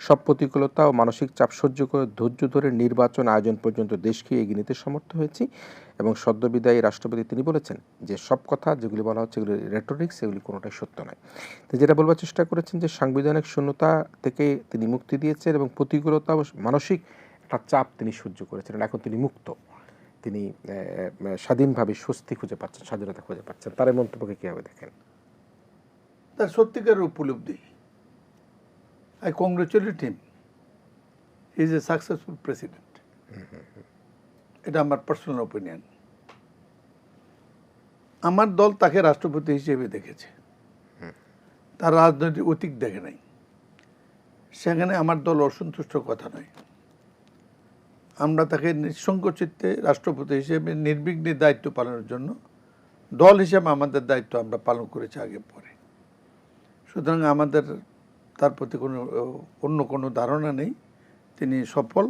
সব প্রতিকূলতা ও মানসিক চাপ সহ্য করে ধৈর্য ধরে নির্বাচন আয়োজন পর্যন্ত দেশকে এগিয়ে নিতে সমর্থ হয়েছি। এবং সদ্যবিদায়ী রাষ্ট্রপতি তিনি বলেছেন যে সব কথা যেগুলি বলা হচ্ছে এগুলি রেটোরিক্স, এগুলি কোনোটাই সত্য নয়। তো যেটা বলবার চেষ্টা করেছেন যে সাংবিধানিক শূন্যতা থেকে তিনি মুক্তি দিয়েছেন এবং প্রতিকূলতা ও মানসিক একটা চাপ তিনি সহ্য করেছেন। এখন তিনি মুক্ত, তিনি স্বাধীনভাবে স্বস্তি খুঁজে পাচ্ছেন, স্বাধীনতা খুঁজে পাচ্ছেন। তার এই মন্তব্যকে কীভাবে দেখেন? তার সত্যিকার উপলব্ধি। I congratulate him, he is a successful president. এটা আমার পার্সোনাল ওপিনিয়ন। আমার দল তাকে রাষ্ট্রপতি হিসেবে দেখেছে, তার রাজনৈতিক অতীত দেখে নাই। সেখানে আমার দল অসন্তুষ্ট কথা নয়। আমরা তাকে নিঃসংকোচিত্তে রাষ্ট্রপতি হিসেবে নির্বিঘ্নে দায়িত্ব পালনের জন্য দল হিসেবে আমাদের দায়িত্ব আমরা পালন করেছি আগে পরে। সুতরাং আমাদের তার প্রতি অন্য কোনো ধারণা নেই। তিনি সফল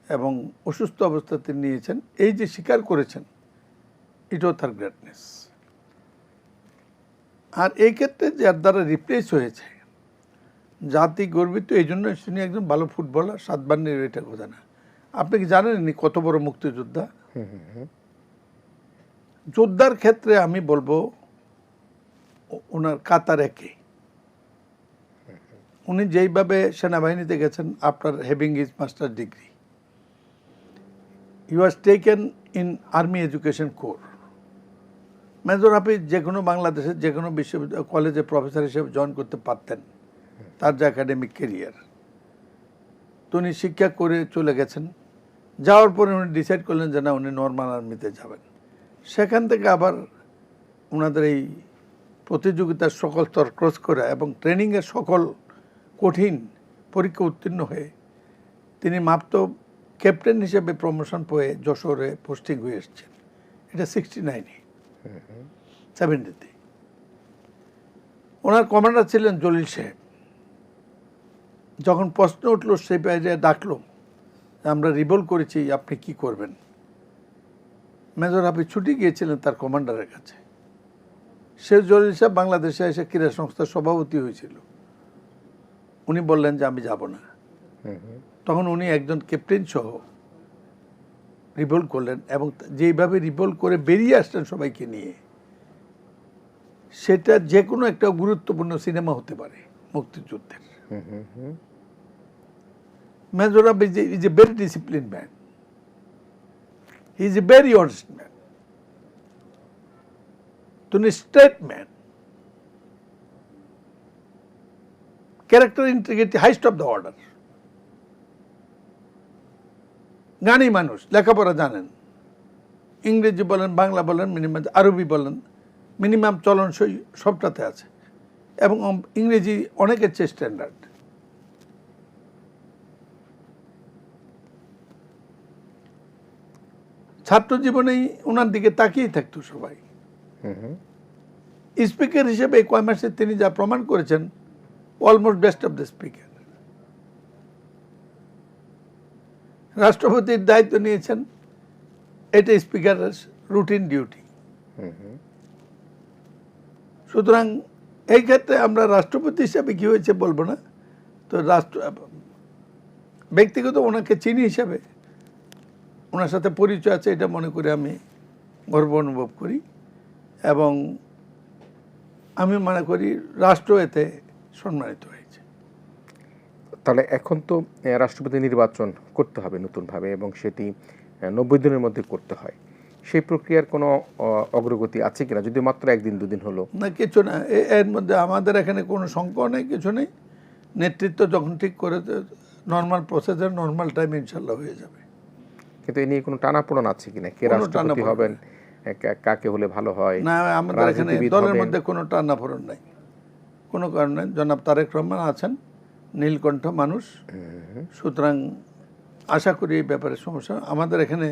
এবং অসুস্থ অবস্থা তিনি নিয়েছেন, এই যে স্বীকার করেছেন, এটাও তার গ্রেটনেস। আর এই ক্ষেত্রে যার দ্বারা রিপ্লেস হয়েছে, জাতি গর্বিত এই জন্য তিনি একজন ভালো ফুটবলার, 7 বার এটা কথা না। আপনি কি জানেন কত বড় মুক্তিযোদ্ধা? যোদ্ধার ক্ষেত্রে আমি বলবো ওনার কাতার একে। উনি যেইভাবে সেনাবাহিনীতে গেছেন, after having his master degree, he was taken in army education corps. Major Hafiz যে কোনো বাংলাদেশের যে কোনো বিশ্ববিদ্যালয় কলেজে প্রফেসর হিসেবে জয়েন করতে পারতেন, তার যে একাডেমিক কেরিয়ার। তো উনি শিক্ষা করে চলে গেছেন। যাওয়ার পরে উনি ডিসাইড করলেন যে না, উনি নর্মাল আর্মিতে যাবেন। সেখান থেকে আবার ওনাদের এই প্রতিযোগিতার সকল স্তর ক্রস করে এবং ট্রেনিংয়ের সকল কঠিন পরীক্ষা উত্তীর্ণ হয়ে তিনি মাত্র ক্যাপ্টেন হিসেবে প্রমোশন পেয়ে যশোরে পোস্টিং হয়ে এসছেন। এটা 69-এ, 70-তে। ওনার কমান্ডার ছিলেন জলিল সাহেব। যখন প্রশ্ন উঠলো, সে বাইরে ডাকলো, আমরা রিভোল্ট করেছি, আপনি কি করবেন? মেজর হাফিজ ছুটি গিয়েছিলেন তার কমান্ডারের কাছে। সে জলিল সাহেব বাংলাদেশে এসে ক্রীড়া সংস্থার সভাপতি হয়েছিল। উনি বললেন যে আমি যাব না। তখন উনি একজন ক্যাপ্টেন সহ রিভোল্ট করলেন এবং যেইভাবে রিভোল্ট করে বেরিয়ে আসলেন সবাইকে নিয়ে, সেটা যে কোনো একটা গুরুত্বপূর্ণ সিনেমা হতে পারে মুক্তিযুদ্ধের। Major Hafiz is a very discipline man, he is a very honest man, তিনি straight man, character integrity highest of the order. জ্ঞানী মানুষ, লেখাপড়া জানেন, ইংরেজি বলেন, বাংলা বলেন, মিনিমাম আরবি বলেন, মিনিমাম চলনসই সবটাতে আছে, এবং ইংরেজি অনেকের চেয়ে স্ট্যান্ডার্ড। ছাত্র জীবনেই ওনার দিকে তাকিয়ে থাকতো সবাই। স্পিকার হিসেবে এই কয় মাসে তিনি যা প্রমাণ করেছেন, almost best of the speaker. রাষ্ট্রপতির দায়িত্ব নিয়েছেন, এটা স্পিকারের রুটিন ডিউটি। সুতরাং এই ক্ষেত্রে আমরা রাষ্ট্রপতি হিসাবে কি হয়েছে বলবো না, তো ব্যক্তিগত ওনাকে চিনি হিসাবে, ওনার সাথে পরিচয় আছে, এটা মনে করে আমি গর্ব অনুভব করি এবং আমি মনে করি রাষ্ট্র এতে সম্মানিত হয়েছে। তাহলে এখন তো রাষ্ট্রপতি নির্বাচন করতে হবে নতুনভাবে, এবং সেটি 90 দিনের মধ্যে করতে হয়। সেই প্রক্রিয়ার কোনো অগ্রগতি আছে কিনা? যদি মাত্র 1 দিন 2 দিন হলো। না, কিছু না, এর মধ্যে আমাদের এখানে কোনো সংকট নেই, কিছু নেই। নেতৃত্ব যখন ঠিক করে নর্মাল প্রসেসের নর্মাল টাইম ইনশাল্লাহ হয়ে যাবে। কিন্তু এ নিয়ে কোনো টানাপোড়েন আছে কিনা? কে রাষ্ট্রপতি হবেন, কাকে হলে ভালো হয়? না, আমাদের এখানে দলের মধ্যে কোনো টানাপোড়েন নাই, কোনো কারণ নেই। জনাব তারেক রহমান আছেন, নীলকণ্ঠ মানুষ, সুতরাং আশা করি এই ব্যাপারে সমস্যা। আমাদের এখানে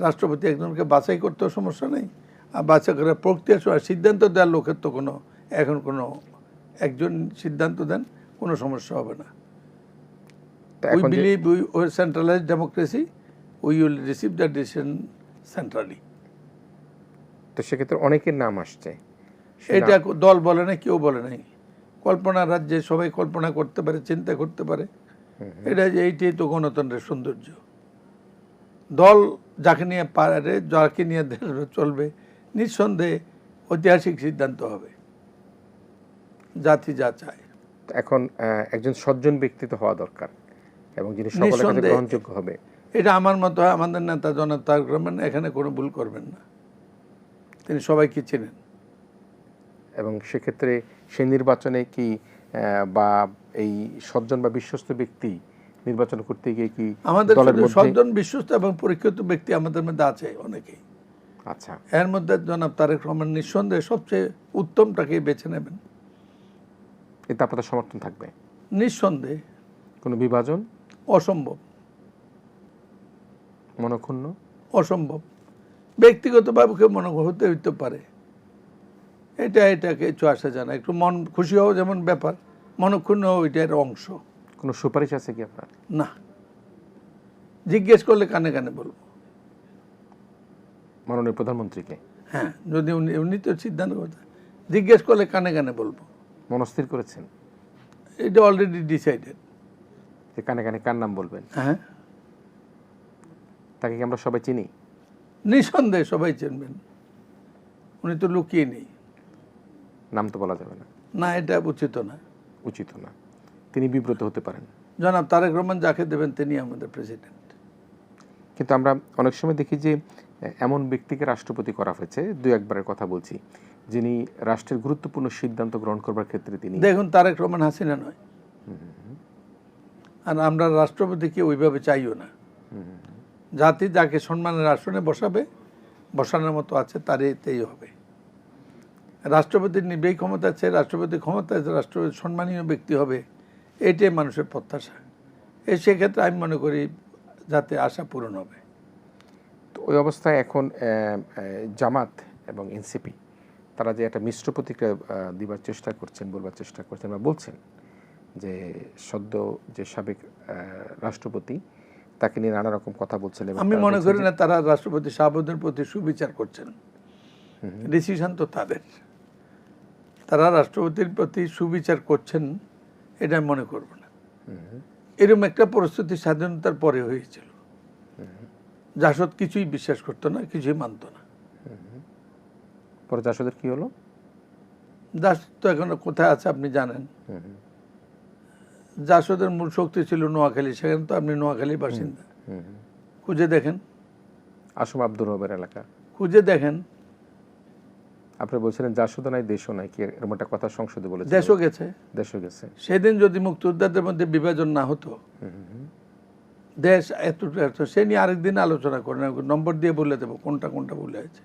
রাষ্ট্রপতি একজনকে বাছাই করতেও সমস্যা নেই, আর বাছাই করার প্রক্রিয়া সিদ্ধান্ত দেওয়ার লোকের তো কোনো এখন কোনো একজন সিদ্ধান্ত দেন, কোনো সমস্যা হবে না। We believe we centralise democracy, we will receive the decision centrally. তো সেক্ষেত্রে অনেকের নাম আসছে, এটা দল বলে না, কেউ বলে নাই। কল্পনার রাজ্যে সবাই কল্পনা করতে পারে, চিন্তা করতে পারে। এটা এইটাই তো গণতন্ত্রের সৌন্দর্য। দল যাকে নিয়ে পারে, যাকে নিয়ে চলবে, নিঃসন্দেহে ঐতিহাসিক সিদ্ধান্ত হবে, জাতি যা চায়। এখন একজন সজ্জন ব্যক্তিত্ব হওয়া দরকার এবং যিনি সকলের কাছে গ্রহণযোগ্য হবে। এটা আমার মতো হয়। আমাদের নেতা জনাব তারেক রহমান এখানে কোনো ভুল করবেন না, তিনি সবাইকে চেনেন। এবং সেক্ষেত্রে সেই নির্বাচনে কি বা এই সজ্জন বা বিশ্বস্ত ব্যক্তি নির্বাচন করতে গিয়ে কি আমাদের সজ্জন, বিশ্বস্ত এবং পরীক্ষিত ব্যক্তি আমাদের মধ্যে আছে অনেকেই। আচ্ছা, এর মধ্যে জনাব তারেক রহমান নিঃসন্দেহে সবচেয়ে উত্তমটাকেই বেছে নেবেন। এতে আপনাদের সমর্থন থাকবে? নিঃসন্দেহে। কোনো বিভাজন? অসম্ভব, মনক্ষুণ্ণ? অসম্ভব। ব্যক্তিগতভাবে কেউ মনে হতে পারে, এটা কিছু আসে যায় না। একটু মন খুশি হওয়া যেমন ব্যাপার, মনক্ষুণ্ণ ওইটার অংশ। কোনো সুপারিশ আছে কি আপনার? না, জিজ্ঞেস করলে কানে কানে বলবো। মাননীয় প্রধানমন্ত্রীকে? হ্যাঁ, যদি উনি তো সিদ্ধান্ত করতে, জিজ্ঞেস করলে কানে কানে বলবো। মনস্থির করেছেন? এটা অলরেডি ডিসাইডেড। যে কানে কানে কার নাম বলবেন? হ্যাঁ। তাকে কি আমরা সবাই চিনি? নিঃসন্দেহে সবাই চিনবেন, উনি তো লুকিয়ে নেই। নাম তো বলা যাবে না? না, এটা উচিত না। উচিত না, তিনি বিব্রত হতে পারেন। জনাব তারেক রহমান যাকে দেবেন তিনি আমাদের প্রেসিডেন্ট। কিন্তু আমরা অনেক সময় দেখি যে এমন ব্যক্তিকে রাষ্ট্রপতি করা হয়েছে, দুই একবারের কথা বলছি, যিনি রাষ্ট্রের গুরুত্বপূর্ণ সিদ্ধান্ত গ্রহণ করবার ক্ষেত্রে তিনি দেখুন তারেক রহমান হাসিনা নয়, আর আমরা রাষ্ট্রপতিকে ওইভাবে চাইও না। জাতি যাকে সম্মানের আসনে বসাবে, বসানোর মতো আছে তারই হবে। রাষ্ট্রপতির নির্বাহী ক্ষমতা আছে, রাষ্ট্রপতি ক্ষমতা আছে, রাষ্ট্রপতি সম্মানীয় ব্যক্তি হবে, এটাই মানুষের প্রত্যাশা। সেক্ষেত্রে আমি মনে করি যাতে আশা পূরণ হবে। তো ওই অবস্থায় এখন জামাত এবং এনসিপি তারা যে একটা মিশ্র প্রতিক্রিয়া দিবার চেষ্টা করছেন, বলবার চেষ্টা করছেন বা বলছেন যে সদ্য যে সাবেক রাষ্ট্রপতি তাকে নিয়ে নানা রকম কথা বলছেন, এবং আমি তারা মনে বলছেন করি যে- না তারা রাষ্ট্রপতি শাহাবুদ্দিনের প্রতি সুবিচার করছেন। ডিসিশন তো তাদের, তারা রাষ্ট্রপতির প্রতি সুবিচার করছেন এটা আমি মনে করব না। এরকম একটা পরিস্থিতি স্বাধীনতার পরে হয়েছিল। জাসদ কিছুই বিশ্বাস করতো না, কিছুই মানত না। পরে জাসদের কি হলো? জাসদ তো এখন কোথায় আছে আপনি জানেন। জাসদের মূল শক্তি ছিল নোয়াখালী, সেখানে তো আপনি নোয়াখালীর বাসিন্দা, খুঁজে দেখেন, আসম আব্দুর রবের এলাকা। খুঁজে দেখেন। আপনি বলছিলেন জাসদ নাই দেশও নাই, কি এরকম একটা কথা সংসদে বলেছেন? দেশও গেছে। দেশও গেছে। সেদিন যদি মুক্তিযোদ্ধাদের মধ্যে বিভাজন না হতো, দেশ এত সে নিয়ে আরেকদিন আলোচনা করেন, নম্বর দিয়ে বলে দেবো কোনটা কোনটা ভুলে আছে।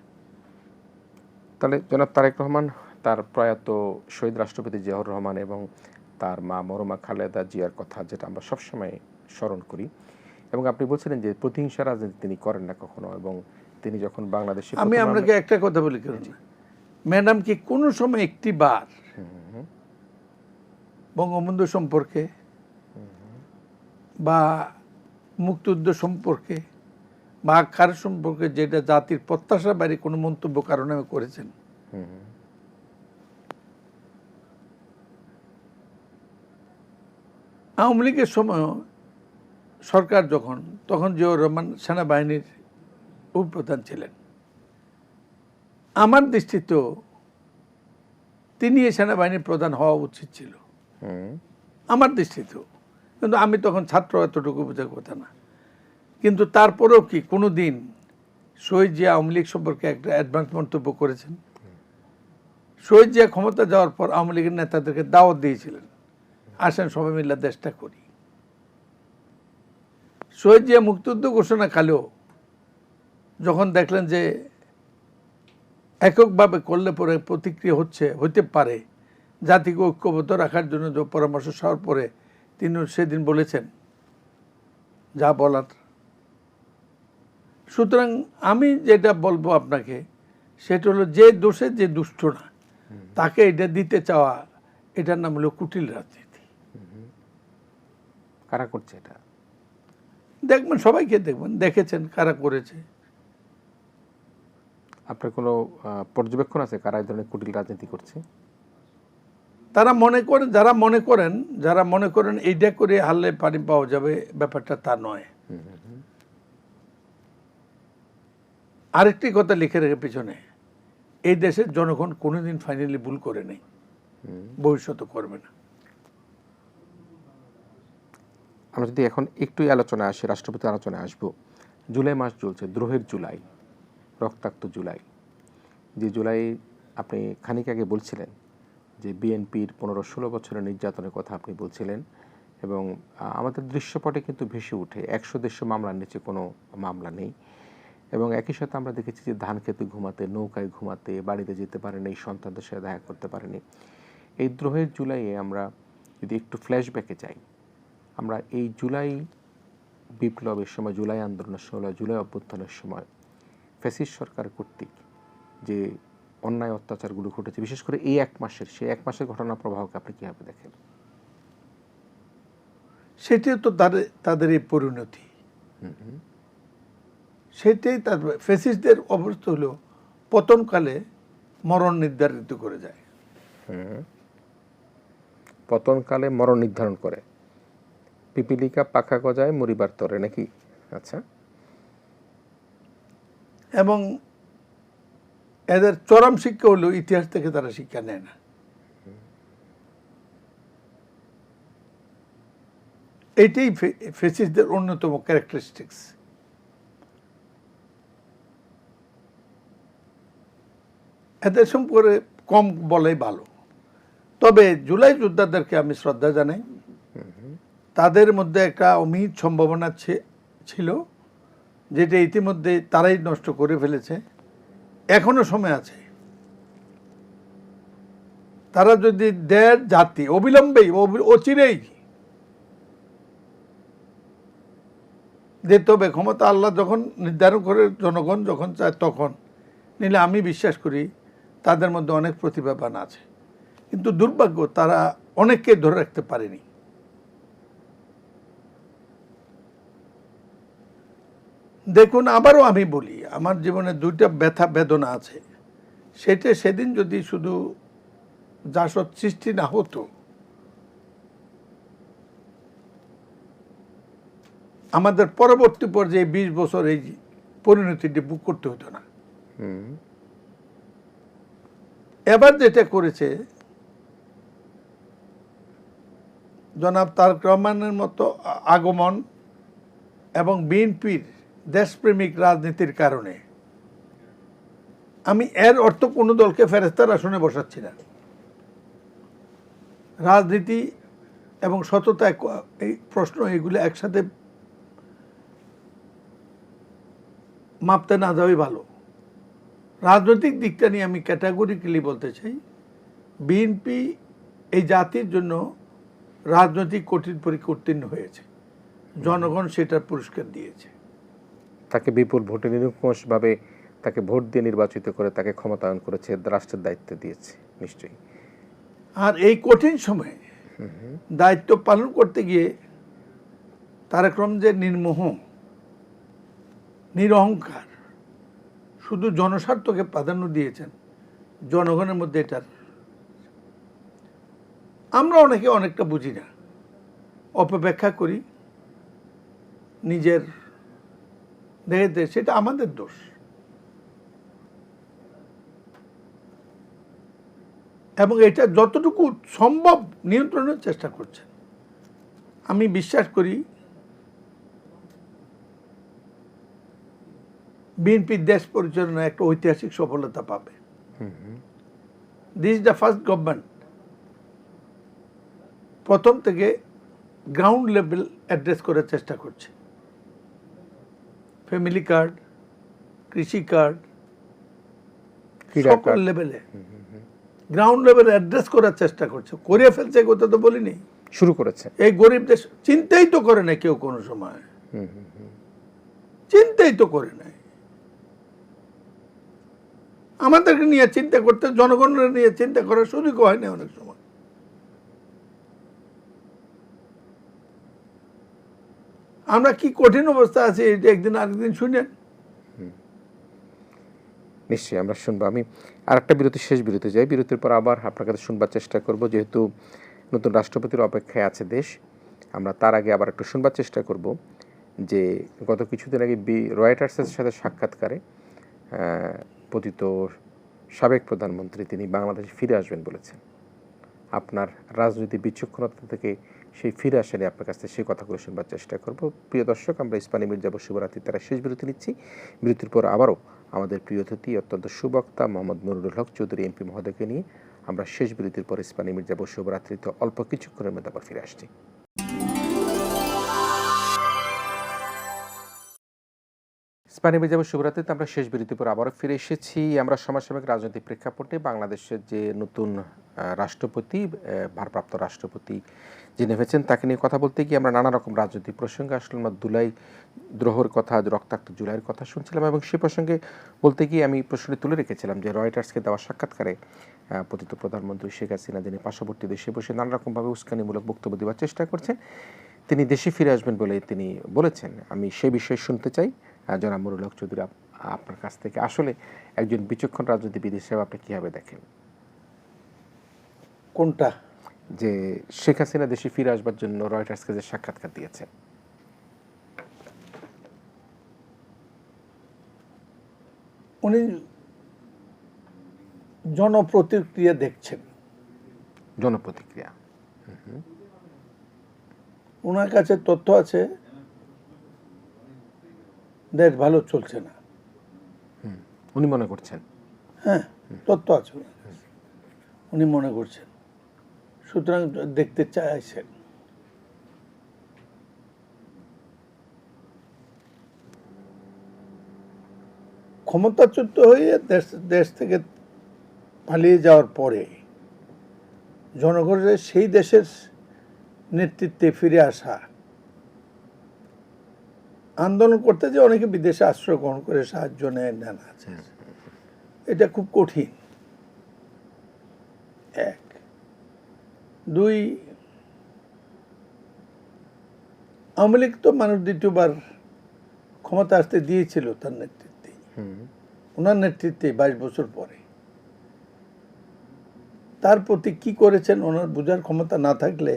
তাহলে জনাব তারেক রহমান তার প্রয়াত শহীদ রাষ্ট্রপতি জিয়াউর রহমান এবং তার মা মরমা খালেদা জিয়ার কথা, যেটা আমরা সবসময় স্মরণ করি, এবং আপনি বলছিলেন যে প্রতিহিংসা রাজনীতি তিনি করেন না কখনো, এবং তিনি যখন বাংলাদেশে আমি আপনাকে একটা কথা বলি, কেন ম্যাডাম কি কোনো সময় একটি বার বঙ্গবন্ধু সম্পর্কে বা মুক্তিযুদ্ধ সম্পর্কে বা কার সম্পর্কে যেটা জাতির প্রত্যাশার বাইরে কোনো মন্তব্য কারণে করেছেন? আওয়ামী লীগের সময় সরকার তখন জিয়াউর রহমান সেনাবাহিনীর উপপ্রধান ছিলেন। আমার দৃষ্টিতেও তিনি এই সেনাবাহিনীর প্রধান হওয়া উচিত ছিল, আমার দৃষ্টিতেও। কিন্তু আমি তখন ছাত্র, এতটুকু বোঝার কথা না। কিন্তু তারপরেও কি কোনো দিন শহীদ জিয়া আওয়ামী লীগ সম্পর্কে একটা অ্যাডভান্স মন্তব্য করেছেন? শহীদ জিয়া ক্ষমতা যাওয়ার পর আওয়ামী লীগের নেতাদেরকে দাওয়াত দিয়েছিলেন, আসেন সবাই মিলে দেশটা করি। শহীদ জিয়া মুক্তিযুদ্ধ ঘোষণাকালেও যখন দেখলেন যে এককভাবে করলে পরে প্রতিক্রিয়া হতে পারে, জাতিকে ঐক্যবদ্ধ রাখার জন্য যে পরামর্শ হওয়ার পরে তিনি সেদিন বলেছেন যা বলার। সুতরাং আমি যেটা বলবো আপনাকে, সেটা হলো যে দোষে যে দুষ্ট না তাকে এটা দিতে চাওয়া, এটার নাম হলো কুটিল রাজনীতি। কারা করছে এটা? দেখবেন, সবাইকে দেখবেন, দেখেছেন কারা করেছে। আপনার কোনো পর্যবেক্ষণ আছে কারা এই ধরনের কুটিল রাজনীতি করছে? যারা মনে করেন এইটা করে হারলে পানি পাওয়া যাবে, ব্যাপারটা তা নয়। আরেকটি কথা লিখে রেখে পিছনে, এই দেশের জনগণ কোনোদিন ফাইনালি ভুল করে নেই, ভবিষ্যতে করবে না। আমরা যদি এখন একটু আলোচনায় আসি, রাষ্ট্রপতি আলোচনায় আসবো। জুলাই মাস চলছে, দ্রোহের জুলাই, রক্তাক্ত জুলাই। যে জুলাই আপনি খানিক আগে বলছিলেন যে বিএনপির 15-16 বছরের নির্যাতনের কথা আপনি বলছিলেন, এবং আমাদের দৃশ্যপটে কিন্তু ভেসে উঠে 100-150 মামলার নিচে কোনো মামলা নেই। এবং একই সাথে আমরা দেখেছি যে ধান খেতে ঘুমাতে, নৌকায় ঘুমাতে, বাড়িতে যেতে পারেনি, সন্তানদের সাথে দেখা করতে পারেনি। এই দ্রোহের জুলাইয়ে আমরা যদি একটু ফ্ল্যাশব্যাকে যাই, আমরা এই জুলাই বিপ্লবের সময়, জুলাই আন্দোলনের সময়, জুলাই অভ্যুত্থানের সময় ফ্যাসিস্ট সরকার কর্তৃক যে অন্যায় অত্যাচারগুলো ঘটেছে, বিশেষ করে এই সেই এক মাসের ঘটনা প্রবাহকে আপনি কীভাবে দেখেন? সেটাই তো তাদের এই পরিণতি। সেটাই তাদের ফ্যাসিস্টদের অবস্থা হলো পতনকালে মরণ নির্ধারিত করে যায়। পতনকালে মরণ নির্ধারণ করে, পিপিলিকা পাখা গজায় মরিবার তরে, নাকি? আচ্ছা। এবং এদের চরম শিক্ষা হলো ইতিহাস থেকে তারা শিক্ষা নেয় না। এইটাই ফ্যাসিস্টদের অন্যতম ক্যারেক্টারিস্টিক্স। এদের সম্পর্কে কম বলেই ভালো। তবে জুলাই যোদ্ধাদেরকে আমি শ্রদ্ধা জানাই। তাদের মধ্যে একটা অমিত সম্ভাবনা ছিল, যেটা ইতিমধ্যে তারাই নষ্ট করে ফেলেছে। এখনো সময় আছে। তারা যদি দেড় জাতি অবিলম্বেই অচিরেই দিতে হবে ক্ষমতা, আল্লাহ যখন নির্ধারণ করে, জনগণ যখন চায় তখন নিলে আমি বিশ্বাস করি তাদের মধ্যে অনেক প্রতিভাবান আছে। কিন্তু দুর্ভাগ্য তারা অনেককে ধরে রাখতে পারেনি। দেখুন, আবারও আমি বলি, আমার জীবনে দুইটা ব্যথা বেদনা আছে। সেটা সেদিন যদি শুধু জাসদ সৃষ্টি না হতো, আমাদের পরবর্তী পর্যায়ে 20 বছর এই পরিণতিটি বুক করতে হতো না। এবার যেটা করেছে জনাব তারেক রহমানের মতো আগমন এবং বিএনপির দেশপ্রেমিক রাজনীতির কারণে, আমি এর অর্থ কোনো দলকে ফেরেস্তার আসনে বসাচ্ছি না। রাজনীতি এবং সততা এই প্রশ্ন, এগুলো একসাথে মাপতে না যাওয়াই ভালো। রাজনৈতিক দিকটা নিয়ে আমি ক্যাটাগরিক্যালি বলতে চাই, বিএনপি এই জাতির জন্য রাজনৈতিক কঠিন পরীক্ষা উত্তীর্ণ হয়েছে। জনগণ সেটার পুরস্কার দিয়েছে। তাকে বিপুল ভোটে নিরঙ্কুশভাবে তাকে ভোট দিয়ে নির্বাচিত করে তাকে ক্ষমতায়ন করেছে, রাষ্ট্রের দায়িত্ব দিয়েছে নিশ্চয়ই। আর এই কঠিন সময়ে দায়িত্ব পালন করতে গিয়ে তারেক রহমান যে নির্মোহ, নিরহংকার, শুধু জনস্বার্থকে প্রাধান্য দিয়েছেন, জনগণের মধ্যে এটার আমরা অনেকে অনেকটা বুঝি না, অপব্যাখ্যা করি নিজের দেখে, সেটা আমাদের দোষ। এবং এটা যতটুকু সম্ভব নিয়ন্ত্রণের চেষ্টা করছেন। আমি বিশ্বাস করি বিএনপি দেশ পরিচালনায় একটা ঐতিহাসিক সফলতা পাবে। This is the first government প্রথম থেকে গ্রাউন্ড লেভেল অ্যাড্রেস করার চেষ্টা করছে। ফ্যামিলি কার্ড, কৃষি কার্ড, সকল লেভেলে গ্রাউন্ড লেভেল অ্যাড্রেস করার চেষ্টা করছে। করে ফেলছে, কথা তো বলিনি, শুরু করেছে। এই গরিব দেশ চিন্তাই তো করে না কেউ, কোনো সময় চিন্তাই তো করে নাই। আমাদেরকে নিয়ে চিন্তা করতে, জনগণের নিয়ে চিন্তা করার সুযোগ হয় না অনেক সময়। আমরা কি কঠিন অবস্থা আছে একদিন আরেকদিন শুনেন। নিশ্চয়ই আমরা শুনবো। আমি আরেকটা বিরতি, শেষ বিরতি যাই। বিরতির পর আবার আপনার কাছে শুনবার চেষ্টা করব, যেহেতু নতুন রাষ্ট্রপতির অপেক্ষায় আছে দেশ। আমরা তার আগে আবার একটু শুনবার চেষ্টা করব যে গত কিছুদিন আগে রয়টার্সের সাথে সাক্ষাৎকারে পতিত সাবেক প্রধানমন্ত্রী তিনি বাংলাদেশে ফিরে আসবেন বলেছেন। আপনার রাজনৈতিক বিচক্ষণতা থেকে সেই ফিরে আসেনি আপনার কাছ থেকে সেই কথাগুলো শুনবার চেষ্টা করব। প্রিয় দর্শক, আমরা ইস্পানি মির্জা শুভরাত্রির তারা শেষ বিরতি নিচ্ছি। বিরতির পর আবারও আমাদের প্রিয় অতিথি অত্যন্ত সুবক্তা মোহাম্মদ নুরুল হক চৌধুরী এমপি মহোদয়কে নিয়ে আমরা শেষ বিরতির পর ইস্পানি মির্জা শুভরাত্রিতে অল্প কিছুক্ষণের মধ্যে আবার ফিরে আসছি। ইস্পানি মির্জা শুভরাত্রিতে আমরা শেষ বিরতির পর আবারও ফিরে এসেছি। আমরা সমসাময়িক রাজনৈতিক প্রেক্ষাপটে বাংলাদেশের যে নতুন রাষ্ট্রপতি, ভারপ্রাপ্ত রাষ্ট্রপতি যে নেমেছেন তাকে নিয়ে কথা বলতে গিয়ে আমরা নানা রকম রাজনৈতিক প্রসঙ্গে আসলে আমরা জুলাই দ্রোহর কথা, রক্তাক্ত জুলাইয়ের কথা শুনছিলাম এবং সে প্রসঙ্গে বলতে গিয়ে আমি প্রশ্নটি তুলে রেখেছিলাম যে রয়টার্সকে দেওয়া সাক্ষাৎকারে পতিত প্রধানমন্ত্রী শেখ হাসিনা যিনি পার্শ্ববর্তী দেশে বসে নানা রকমভাবে উস্কানিমূলক বক্তব্য দেওয়ার চেষ্টা করছেন, তিনি দেশে ফিরে আসবেন বলে তিনি বলেছেন। আমি সে বিষয়ে শুনতে চাই জনাব নুরুল হক চৌধুরী আপনার কাছ থেকে, আসলে একজন বিচক্ষণ রাজনীতিবিদ হিসেবে আপনি কীভাবে দেখেন কোনটা, যে শেখ হাসিনা দেশে ফিরে আসবার জন্য রয়টার্সকে যে সাক্ষাৎকার দিয়েছেন? উনি জনপ্রতিক্রিয়া দেখছেন। জনপ্রতিক্রিয়া, ওনার কাছে তথ্য আছে দেশ ভালো চলছে না, উনি মনে করছেন। হ্যাঁ, তথ্য আছে ওনার কাছে। উনি মনে করছেন, সুতরাং দেখতে চাইছেন। ক্ষমতাচ্যুত হয়ে দেশ থেকে পালিয়ে যাওয়ার পরে জনগণের সেই দেশের নেতৃত্বে ফিরে আসা, আন্দোলন করতে যে অনেকে বিদেশে আশ্রয় গ্রহণ করে সাহায্য নেন আছে, এটা খুব কঠিন। এক, দুই, আওয়ামী লীগ তো মানুষ দ্বিতীয়বার ক্ষমতা আসতে দিয়েছিল তার নেতৃত্বে, ওনার নেতৃত্বে 22 বছর পরে। তার প্রতি কি করেছেন ওনার বোঝার ক্ষমতা না থাকলে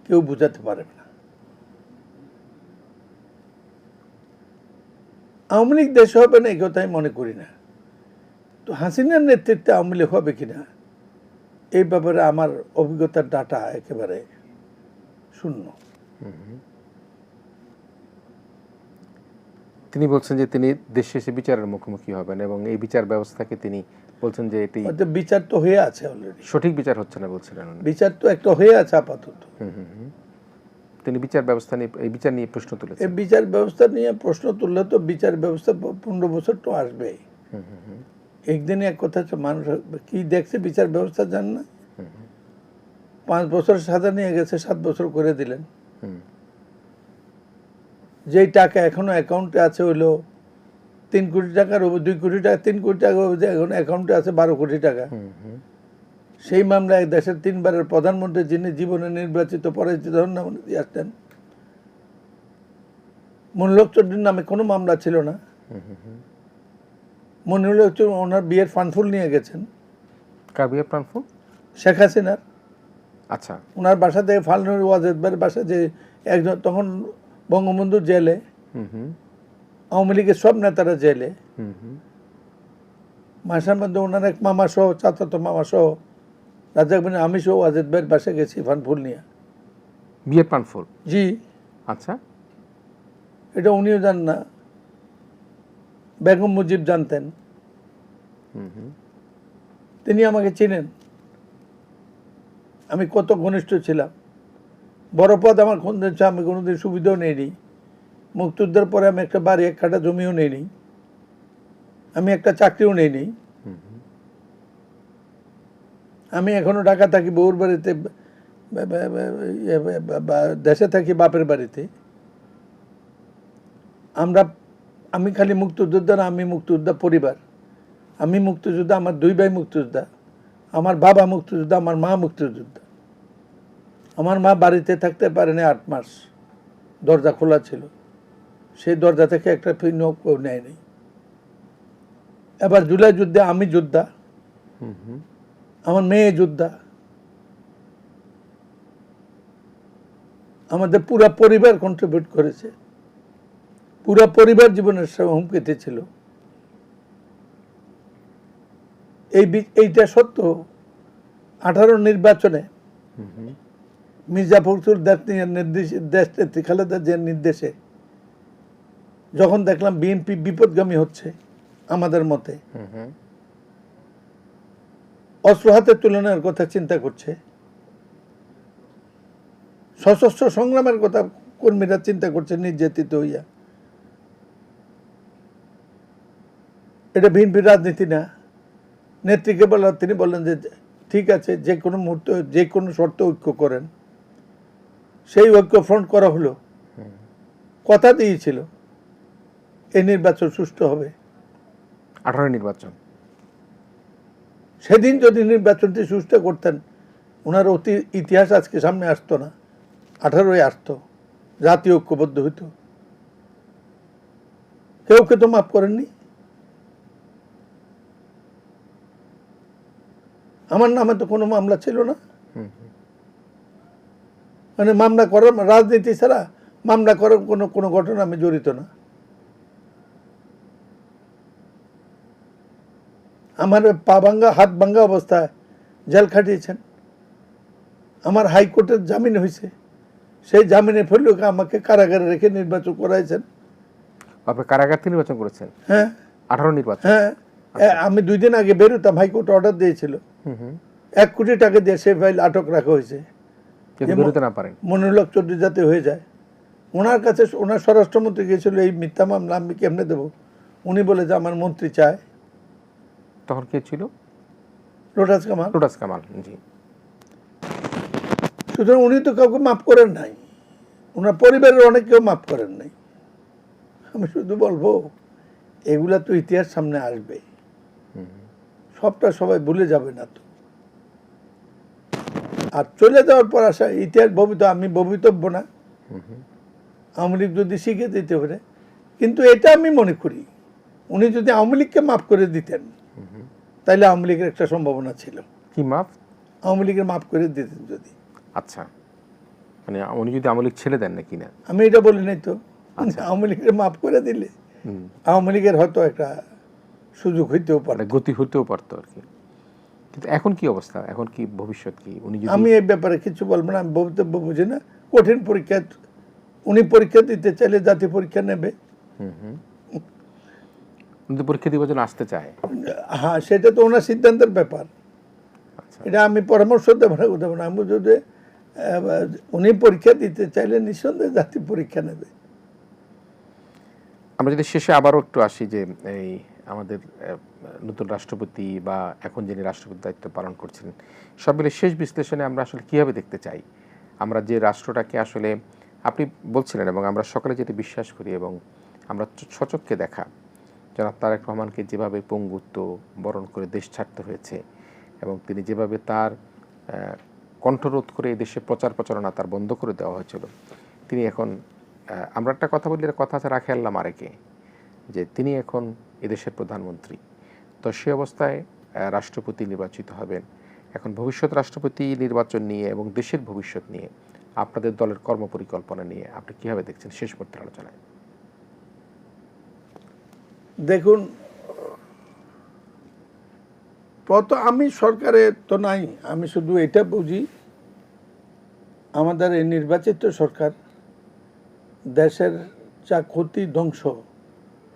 কেউ বোঝাতে পারবে না। আওয়ামী লীগ দেশে হবে না এই কথা আমি মনে করি না। তো হাসিনার নেতৃত্বে আওয়ামী লীগ হবে কিনা এই ব্যাপারে আমার অভিজ্ঞতার ডাটা একেবারে শূন্য। তিনি বলছেন যে তিনি দেশ শেষে বিচারের মুখোমুখি হবেন এবং এই বিচার ব্যবস্থাকে তিনি বলছেন যে এটি বিচার তো হয়ে আছে অলরেডি, সঠিক বিচার হচ্ছে না বলছিলেন উনি। বিচার তো একটা হয়ে আছে আপাতত। তিনি বিচার ব্যবস্থা নিয়ে, এই বিচার নিয়ে প্রশ্ন তুলেছেন। এই বিচার ব্যবস্থা নিয়ে প্রশ্ন তুললে তো বিচার ব্যবস্থা 15 বছর তো আসবে। একদিনে এক কথা হচ্ছে, মানুষ কি দেখছে বিচার ব্যবস্থা জান না। 5 বছর সাজা নিয়ে গেছে, 7 বছর করে দিলেন। যেই টাকা এখনো অ্যাকাউন্টে আছে হইলো 3 কোটি টাকার উপর, 2 কোটি টাকা, 3 কোটি টাকা এখন অ্যাকাউন্টে আছে 12 কোটি টাকা। সেই মামলায় দেশের 3 বারের প্রধানমন্ত্রী, যিনি জীবনে নির্বাচিত পরাজিত হন না, দিয়ে আসতেন, মনিরুল চৌধুরীর নামে কোনো মামলা ছিল না। মনিরুল চৌধুরী ওনার বিয়ের ফান্ডফুল নিয়ে গেছেন। কার বিয়ের ফান্ডফুল? শেখ হাসিনার। আচ্ছা, ওনার বাসা থেকে ফালনুর ওয়াজেদ ভাইয়ের বাসা, যে একজন তখন বঙ্গবন্ধু জেলে, আওয়ামী লীগের সব নেতারা জেলে, মাসের মধ্যে ওনার এক মামা সহ, চাচাতো মামা সহ, রাজাক বিন আমি সহ ওয়াজেদ ভাইয়ের বাসা গেছি ফানফুল নিয়ে। বিয়ের ফান্ডফুল? জি। আচ্ছা, এটা উনিও জান না, বেগম মুজিব জানতেন। তিনি আমাকে চিনেন, আমি কত ঘনিষ্ঠ ছিলাম। বড় পদ আমার কোন দিন আমি কোনোদিন সুবিধাও নেইনি। মুক্তিযুদ্ধের পরে আমি একটা বাড়ি, এক কাঠা জমিও নেইনি, আমি একটা চাকরিও নেইনি। আমি এখনো ঢাকা থাকি, বউর বাড়িতে, দেশে থাকি বাপের বাড়িতে। আমি খালি মুক্তিযোদ্ধা না, আমি মুক্তিযোদ্ধা পরিবার। আমি মুক্তিযোদ্ধা, আমার 2 ভাই মুক্তিযোদ্ধা, আমার বাবা মুক্তিযোদ্ধা, আমার মা মুক্তিযোদ্ধা। আমার মা বাড়িতে থাকতে পারেনি 8 মাস, দরজা খোলা ছিল, সেই দরজা থেকে একটা নখ নেয়নি। এবার জুলাই যুদ্ধে আমি যোদ্ধা, আমার মেয়ে যোদ্ধা, আমাদের পুরা পরিবার কন্ট্রিবিউট করেছে। পুরা পরিবার জীবনের হুমকিতে ছিল। এইটা সত্য। 18 নির্বাচনে মির্জা ফখরুল দেশ নেত্রী খালেদা জিয়ার নির্দেশে যখন দেখলাম বিএনপি বিপদগামী হচ্ছে, আমাদের মতে অস্ত্র হাতে তুলে নেওয়ার কথা চিন্তা করছে, সশস্ত্র সংগ্রামের কথা কর্মীরা চিন্তা করছে নির্যাতিত হইয়া, এটা বিএনপির রাজনীতি না। নেত্রীকে বলা, তিনি বললেন যে ঠিক আছে, যে কোনো মুহূর্তে, যে কোনো শর্তে ঐক্য করেন। সেই ঐক্য ফ্রন্ট করা হলো, কথা দিয়েছিল এই নির্বাচন সুষ্ঠু হবে। 18 নির্বাচন, সেদিন যদি নির্বাচনটি সুষ্ঠু করতেন, ওনার অতি ইতিহাস আজকে সামনে আসতো না, 18 আসতো, জাতীয় ঐক্যবদ্ধ হইতো। কেউ তো মাফ করেননি। আমার নামে তো কোনো মামলা ছিল না, মানে মামলা করার, রাজনীতি ছাড়া মামলা করার কোনো ঘটনা আমি জড়িত না। আমার পা ভাঙ্গা, হাত ভাঙ্গা অবস্থায় জেল খাটিয়েছেন। আমার হাইকোর্টের জামিন হয়েছে, সেই জামিনে ফেললেও আমাকে কারাগারে রেখে নির্বাচন করাইছেন। আপনি কারাগার থেকে নির্বাচন করেছেন? হ্যাঁ, 18 নির্বাচন। হ্যাঁ, আমি 2 দিন আগে বেরোতাম, হাইকোর্ট অর্ডার দিয়েছিল 1 কোটি টাকা দিয়ে সে ফাইল আটক রাখা হয়েছে, যদি বেরোতে না পারেন। মনিরুল হক চৌধুরী যাতে হয়ে যায়। ওনার কাছে ওনার স্বরাষ্ট্রমন্ত্রী গিয়েছিল এই মিথ্যা মামলা আমি কেমনে দেবো, উনি বলে যে আমার মন্ত্রী চায়। তখন কে ছিল? লোটাস কামাল। লোটাস কামাল, জি। সুতরাং উনি তো কাউকে মাফ করেন নাই, ওনার পরিবারের অনেকেও মাফ করেন নাই। আমি শুধু বলবো এগুলা তো ইতিহাস সামনে আসবে, সবটা সবাই ভুলে যাবে না তো। আর চলে যাওয়ার পর আসা ইতিহাস আমি ভবিতব্য না, আওয়ামী লীগ যদি শিখে দিতে পারে। কিন্তু এটা আমি মনে করি উনি যদি আওয়ামী লীগকে মাফ করে দিতেন তাহলে আওয়ামী লীগের একটা সম্ভাবনা ছিল। কি মাফ? আওয়ামী লীগের মাফ করে দিতেন যদি। আচ্ছা, মানে উনি যদি আওয়ামী লীগ ছেড়ে দেন নাকি? না, আমি এটা বলি নাই তো। আওয়ামী লীগের মাফ করে দিলে আওয়ামী লীগের হয়তো একটা সুযোগ হইতেও পারে, গতি হইতেও পারতো আর কি। কিন্তু এখন কি অবস্থা, এখন কি ভবিষ্যৎ কি? উনি যদি আমি এই ব্যাপারে কিছু বলবো না, আমি বক্তব্য বুঝি না। কঠিন পরীক্ষা উনি পরীক্ষা দিতে চাইলে জাতীয় পরীক্ষা নেবে। উনি তো পরীক্ষা দিবার জন্য আসতে চায়। হ্যাঁ, সেটা তো ওনার সিদ্ধান্তের ব্যাপার। এটা আমি পরামর্শ দেবো না। আমি যদি উনি পরীক্ষা দিতে চাইলে নিঃসন্দেহে জাতীয় পরীক্ষা নেবে। আমরা যদি শেষে আবারও একটু আসি যে এই আমাদের নতুন রাষ্ট্রপতি বা এখন যিনি রাষ্ট্রপতির দায়িত্ব পালন করছেন, সব মিলে শেষ বিশ্লেষণে আমরা আসলে কীভাবে দেখতে চাই আমরা যে রাষ্ট্রটাকে আসলে আপনি বলছিলেন এবং আমরা সকলে যেটা বিশ্বাস করি এবং আমরা সচক্ষে দেখা, জনাব তারেক রহমানকে যেভাবে পঙ্গুত্ব বরণ করে দেশ ছাড়তে হয়েছে এবং তিনি যেভাবে তার কণ্ঠরোধ করে এই দেশে প্রচার প্রচারণা তার বন্ধ করে দেওয়া হয়েছিল, তিনি এখন আমরা একটা কথা বলি, কথা আছে রাখে আল্লাহ মারেকে, যে তিনি এখন এদেশের প্রধানমন্ত্রী। তো সে অবস্থায় রাষ্ট্রপতি নির্বাচিত হবেন। এখন ভবিষ্যৎ রাষ্ট্রপতি নির্বাচন নিয়ে এবং দেশের ভবিষ্যৎ নিয়ে আপনাদের দলের কর্মপরিকল্পনা নিয়ে আপনি কীভাবে দেখছেন শেষ মুহূর্তের আলোচনায়? দেখুন, আমি সরকারে তো নাই, আমি শুধু এটা বুঝি আমাদের এই নির্বাচিত সরকার দেশের যা ক্ষতি ধ্বংস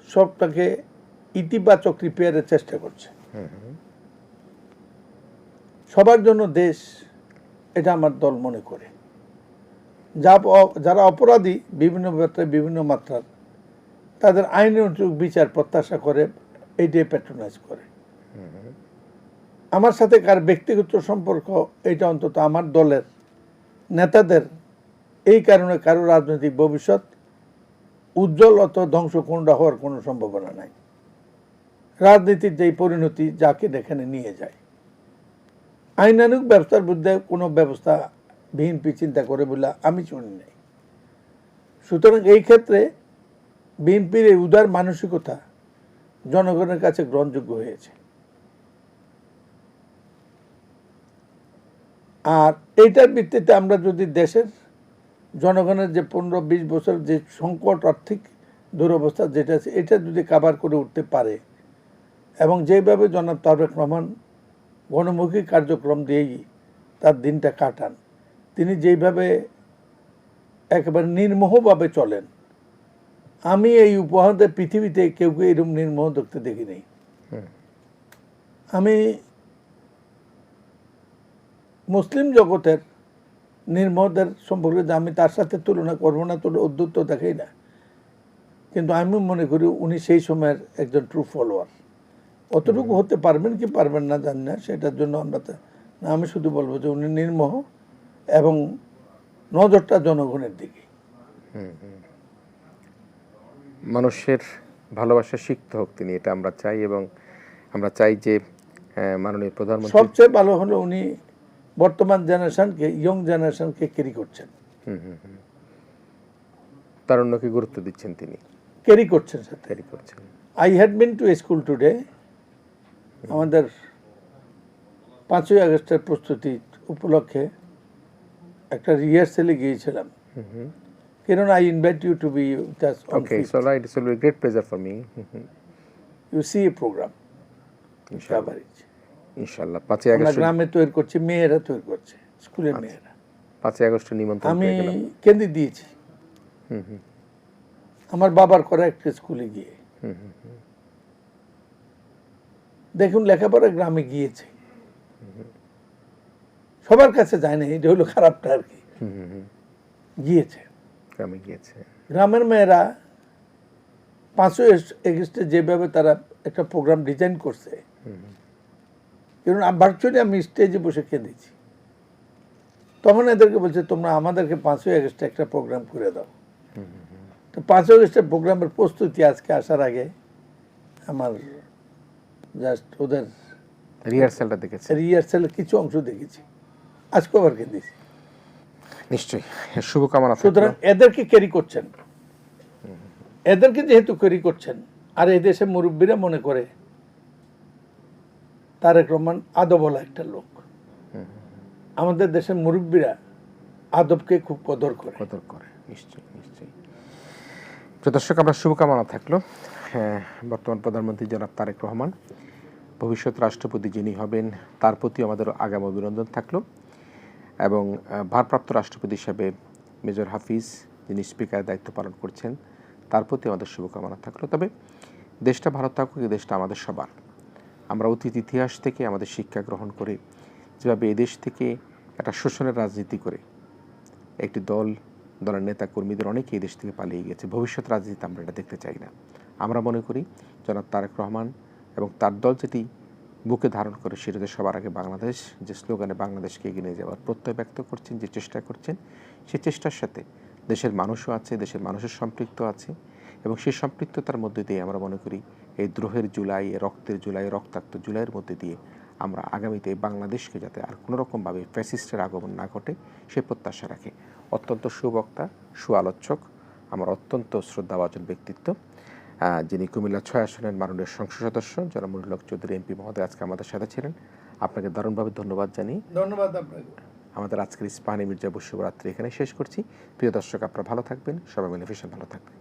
সবটাকে ইতিবাচক রিপেয়ারের চেষ্টা করছে। সবার জন্য দেশ, এটা আমার দল মনে করে। যারা অপরাধী বিভিন্ন ব্যাপারে বিভিন্ন মাত্রার, তাদের আইনানুগ বিচার প্রত্যাশা করে, এইটাই প্যাট্রোনাইজ করে। আমার সাথে কার ব্যক্তিগত সম্পর্ক, এটা অন্তত আমার দলের নেতাদের এই কারণে কারো রাজনৈতিক ভবিষ্যৎ উজ্জ্বল অত ধ্বংস কোনটা হওয়ার কোনো সম্ভাবনা নাই। রাজনীতির যেই পরিণতি যাকে এখানে নিয়ে যায়, আইনানুগ ব্যবস্থার বিরুদ্ধে কোনো ব্যবস্থা বিএনপি চিন্তা করে বলে আমি শুনি নাই। সুতরাং এই ক্ষেত্রে বিএনপির এই উদার মানসিকতা জনগণের কাছে গ্রহণযোগ্য হয়েছে। আর এইটার ভিত্তিতে আমরা যদি দেশের জনগণের যে 15-20 বছর যে সংকট, আর্থিক দুরবস্থা যেটা আছে, এটা যদি কাভার করে উঠতে পারে এবং যেভাবে জনাব তারেক রহমান গণমুখী কার্যক্রম দিয়েই তার দিনটা কাটান, তিনি যেইভাবে একেবারে নির্মোহভাবে চলেন, আমি এই উপহারদের পৃথিবীতে কেউ এরকম নির্মোহ দেখতে দেখি নেই। আমি মুসলিম জগতের নির্মোহদের সম্পর্কে আমি তার সাথে তুলনা করবো না, অদ্ভুত দেখাই না, কিন্তু আমি মনে করি উনি সেই সময়ের একজন ট্রু ফলোয়ার। অতটুকু হতে পারবেন কি পারবেন না জানি না, সেটার জন্য আমরা না, আমি শুধু বলবো যে উনি নির্মোহ এবং নজরটা জনগণের দিকে। মানুষের ভালোবাসা শিখতে হোক তিনি, এটা আমরা চাই এবং আমরা চাই যে মাননীয় প্রধানমন্ত্রী সবচেয়ে ভালো হলো উনি বর্তমান জেনারেশনকে, ইয়ং জেনারেশনকে ক্যারি করছেন, তারুণ্যকে গুরুত্ব দিচ্ছেন, তিনি ক্যারি করছেন। ক্যারি করছেন। I had been to school today, আমাদের 5ই আগস্টের প্রস্তুতি উপলক্ষে একটা রিহার্সালে গিয়েছিলাম। Kiran, I invite you to be with us on Okay, 5th. so right, it will be a great pleasure for me. You see a program. Inshallah. ইনশাআল্লাহ 5ই আমরা August, গ্রামে তৈরি করছি, মেয়েরা তৈরি করছে, স্কুলের মেয়েরা। 5ই আগস্ট নিমন্ত্রণ আমি পেয়ে গেলাম। কেন্দ্রে দিয়েছি আমার বাবার করা একটা স্কুলে গিয়ে। দেখুন লেখাপড়া গ্রামে গিয়েছে, সবার কাছে যায় না, এটা হলো খারাপটা আর কি। গিয়েছে, গ্রামে গিয়েছে। গ্রামের মেয়েরা 5ই আগস্টে যেভাবে তারা একটা প্রোগ্রাম ডিজাইন করছে, কারণ ভার্চুয়ালি আমি স্টেজে বসে কেঁদেছি। তখন এদেরকে বলছে তোমরা আমাদেরকে 5ই আগস্টে একটা প্রোগ্রাম করে দাও। তো 5ই আগস্টের প্রোগ্রামের প্রস্তুতি আজকে আসার আগে আমার জাস্ট ওদের রিহার্সালটা দেখেছে। রিহার্সালের কিছু অংশ দেখেছি, আজকে আবার কেঁদেছি। নিশ্চয়ই, শুভকামনা থাকলো। সুতরাং এদেরকে ক্যারি করছেন, এদেরকে যেহেতু ক্যারি করছেন, আর এই দেশে মুরব্বীরা মনে করে তারেক রহমান আদবওয়ালা একটা লোক। আমাদের দেশের মুরব্বীরা আদবকে খুব কদর করে। নিশ্চয়ই নিশ্চয়ই। প্রিয় দর্শক, আমরা শুভকামনা থাকলো। হ্যাঁ, বর্তমান প্রধানমন্ত্রী জনাব তারেক রহমান, ভবিষ্যৎ রাষ্ট্রপতি যিনি হবেন তার প্রতি আমাদের আগাম অভিনন্দন থাকলো, এবং ভারপ্রাপ্ত রাষ্ট্রপতি হিসাবে মেজর হাফিজ যিনি স্পিকারের দায়িত্ব পালন করছেন তার প্রতি আমাদের শুভকামনা থাকলো। তবে দেশটা ভালো থাকুক, এই দেশটা আমাদের সবার। আমরা অতীত ইতিহাস থেকে আমাদের শিক্ষা গ্রহণ করে যেভাবে এদেশ থেকে একটা শোষণের রাজনীতি করে একটি দলের নেতা কর্মীদের অনেকে এই দেশ থেকে পালিয়ে গেছে, ভবিষ্যৎ রাজনীতিতে আমরা এটা দেখতে চাই না। আমরা মনে করি জনাব তারেক রহমান এবং তার দল যেটি বুকে ধারণ করে সেটাতে সবার আগে বাংলাদেশ, যে স্লোগানে বাংলাদেশকে এগিয়ে নিয়ে যাওয়ার প্রত্যয় ব্যক্ত করছেন, যে চেষ্টা করছেন, সেই চেষ্টার সাথে দেশের মানুষও আছে, দেশের মানুষের সম্পৃক্ত আছে, এবং সেই সম্পৃক্ততার মধ্যে দিয়ে আমরা মনে করি এই দ্রোহের জুলাই, রক্তের জুলাই, রক্তাক্ত জুলাইয়ের মধ্যে দিয়ে আমরা আগামীতে বাংলাদেশকে যাতে আর কোনো রকমভাবে ফ্যাসিস্টের আগমন না ঘটে সেই প্রত্যাশা রাখি। অত্যন্ত সুবক্তা, সুআলোচক, আমার অত্যন্ত শ্রদ্ধাভাজন ব্যক্তিত্ব, যিনি কুমিল্লা 6 আসনের মাননীয় সংসদ সদস্য জনাব মনিরুল হক চৌধুরী এমপি মহোদয় আজকে আমাদের সাথে ছিলেন। আপনাকে দারুণভাবে ধন্যবাদ জানিয়ে ধন্যবাদ আপনাকে। আমাদের আজকের ইস্পাহানি মির্জা শুভরাত্রি এখানে শেষ করছি। প্রিয় দর্শক, আপনারা ভালো থাকবেন, সবাই মিলে ভীষণ ভালো থাকবেন।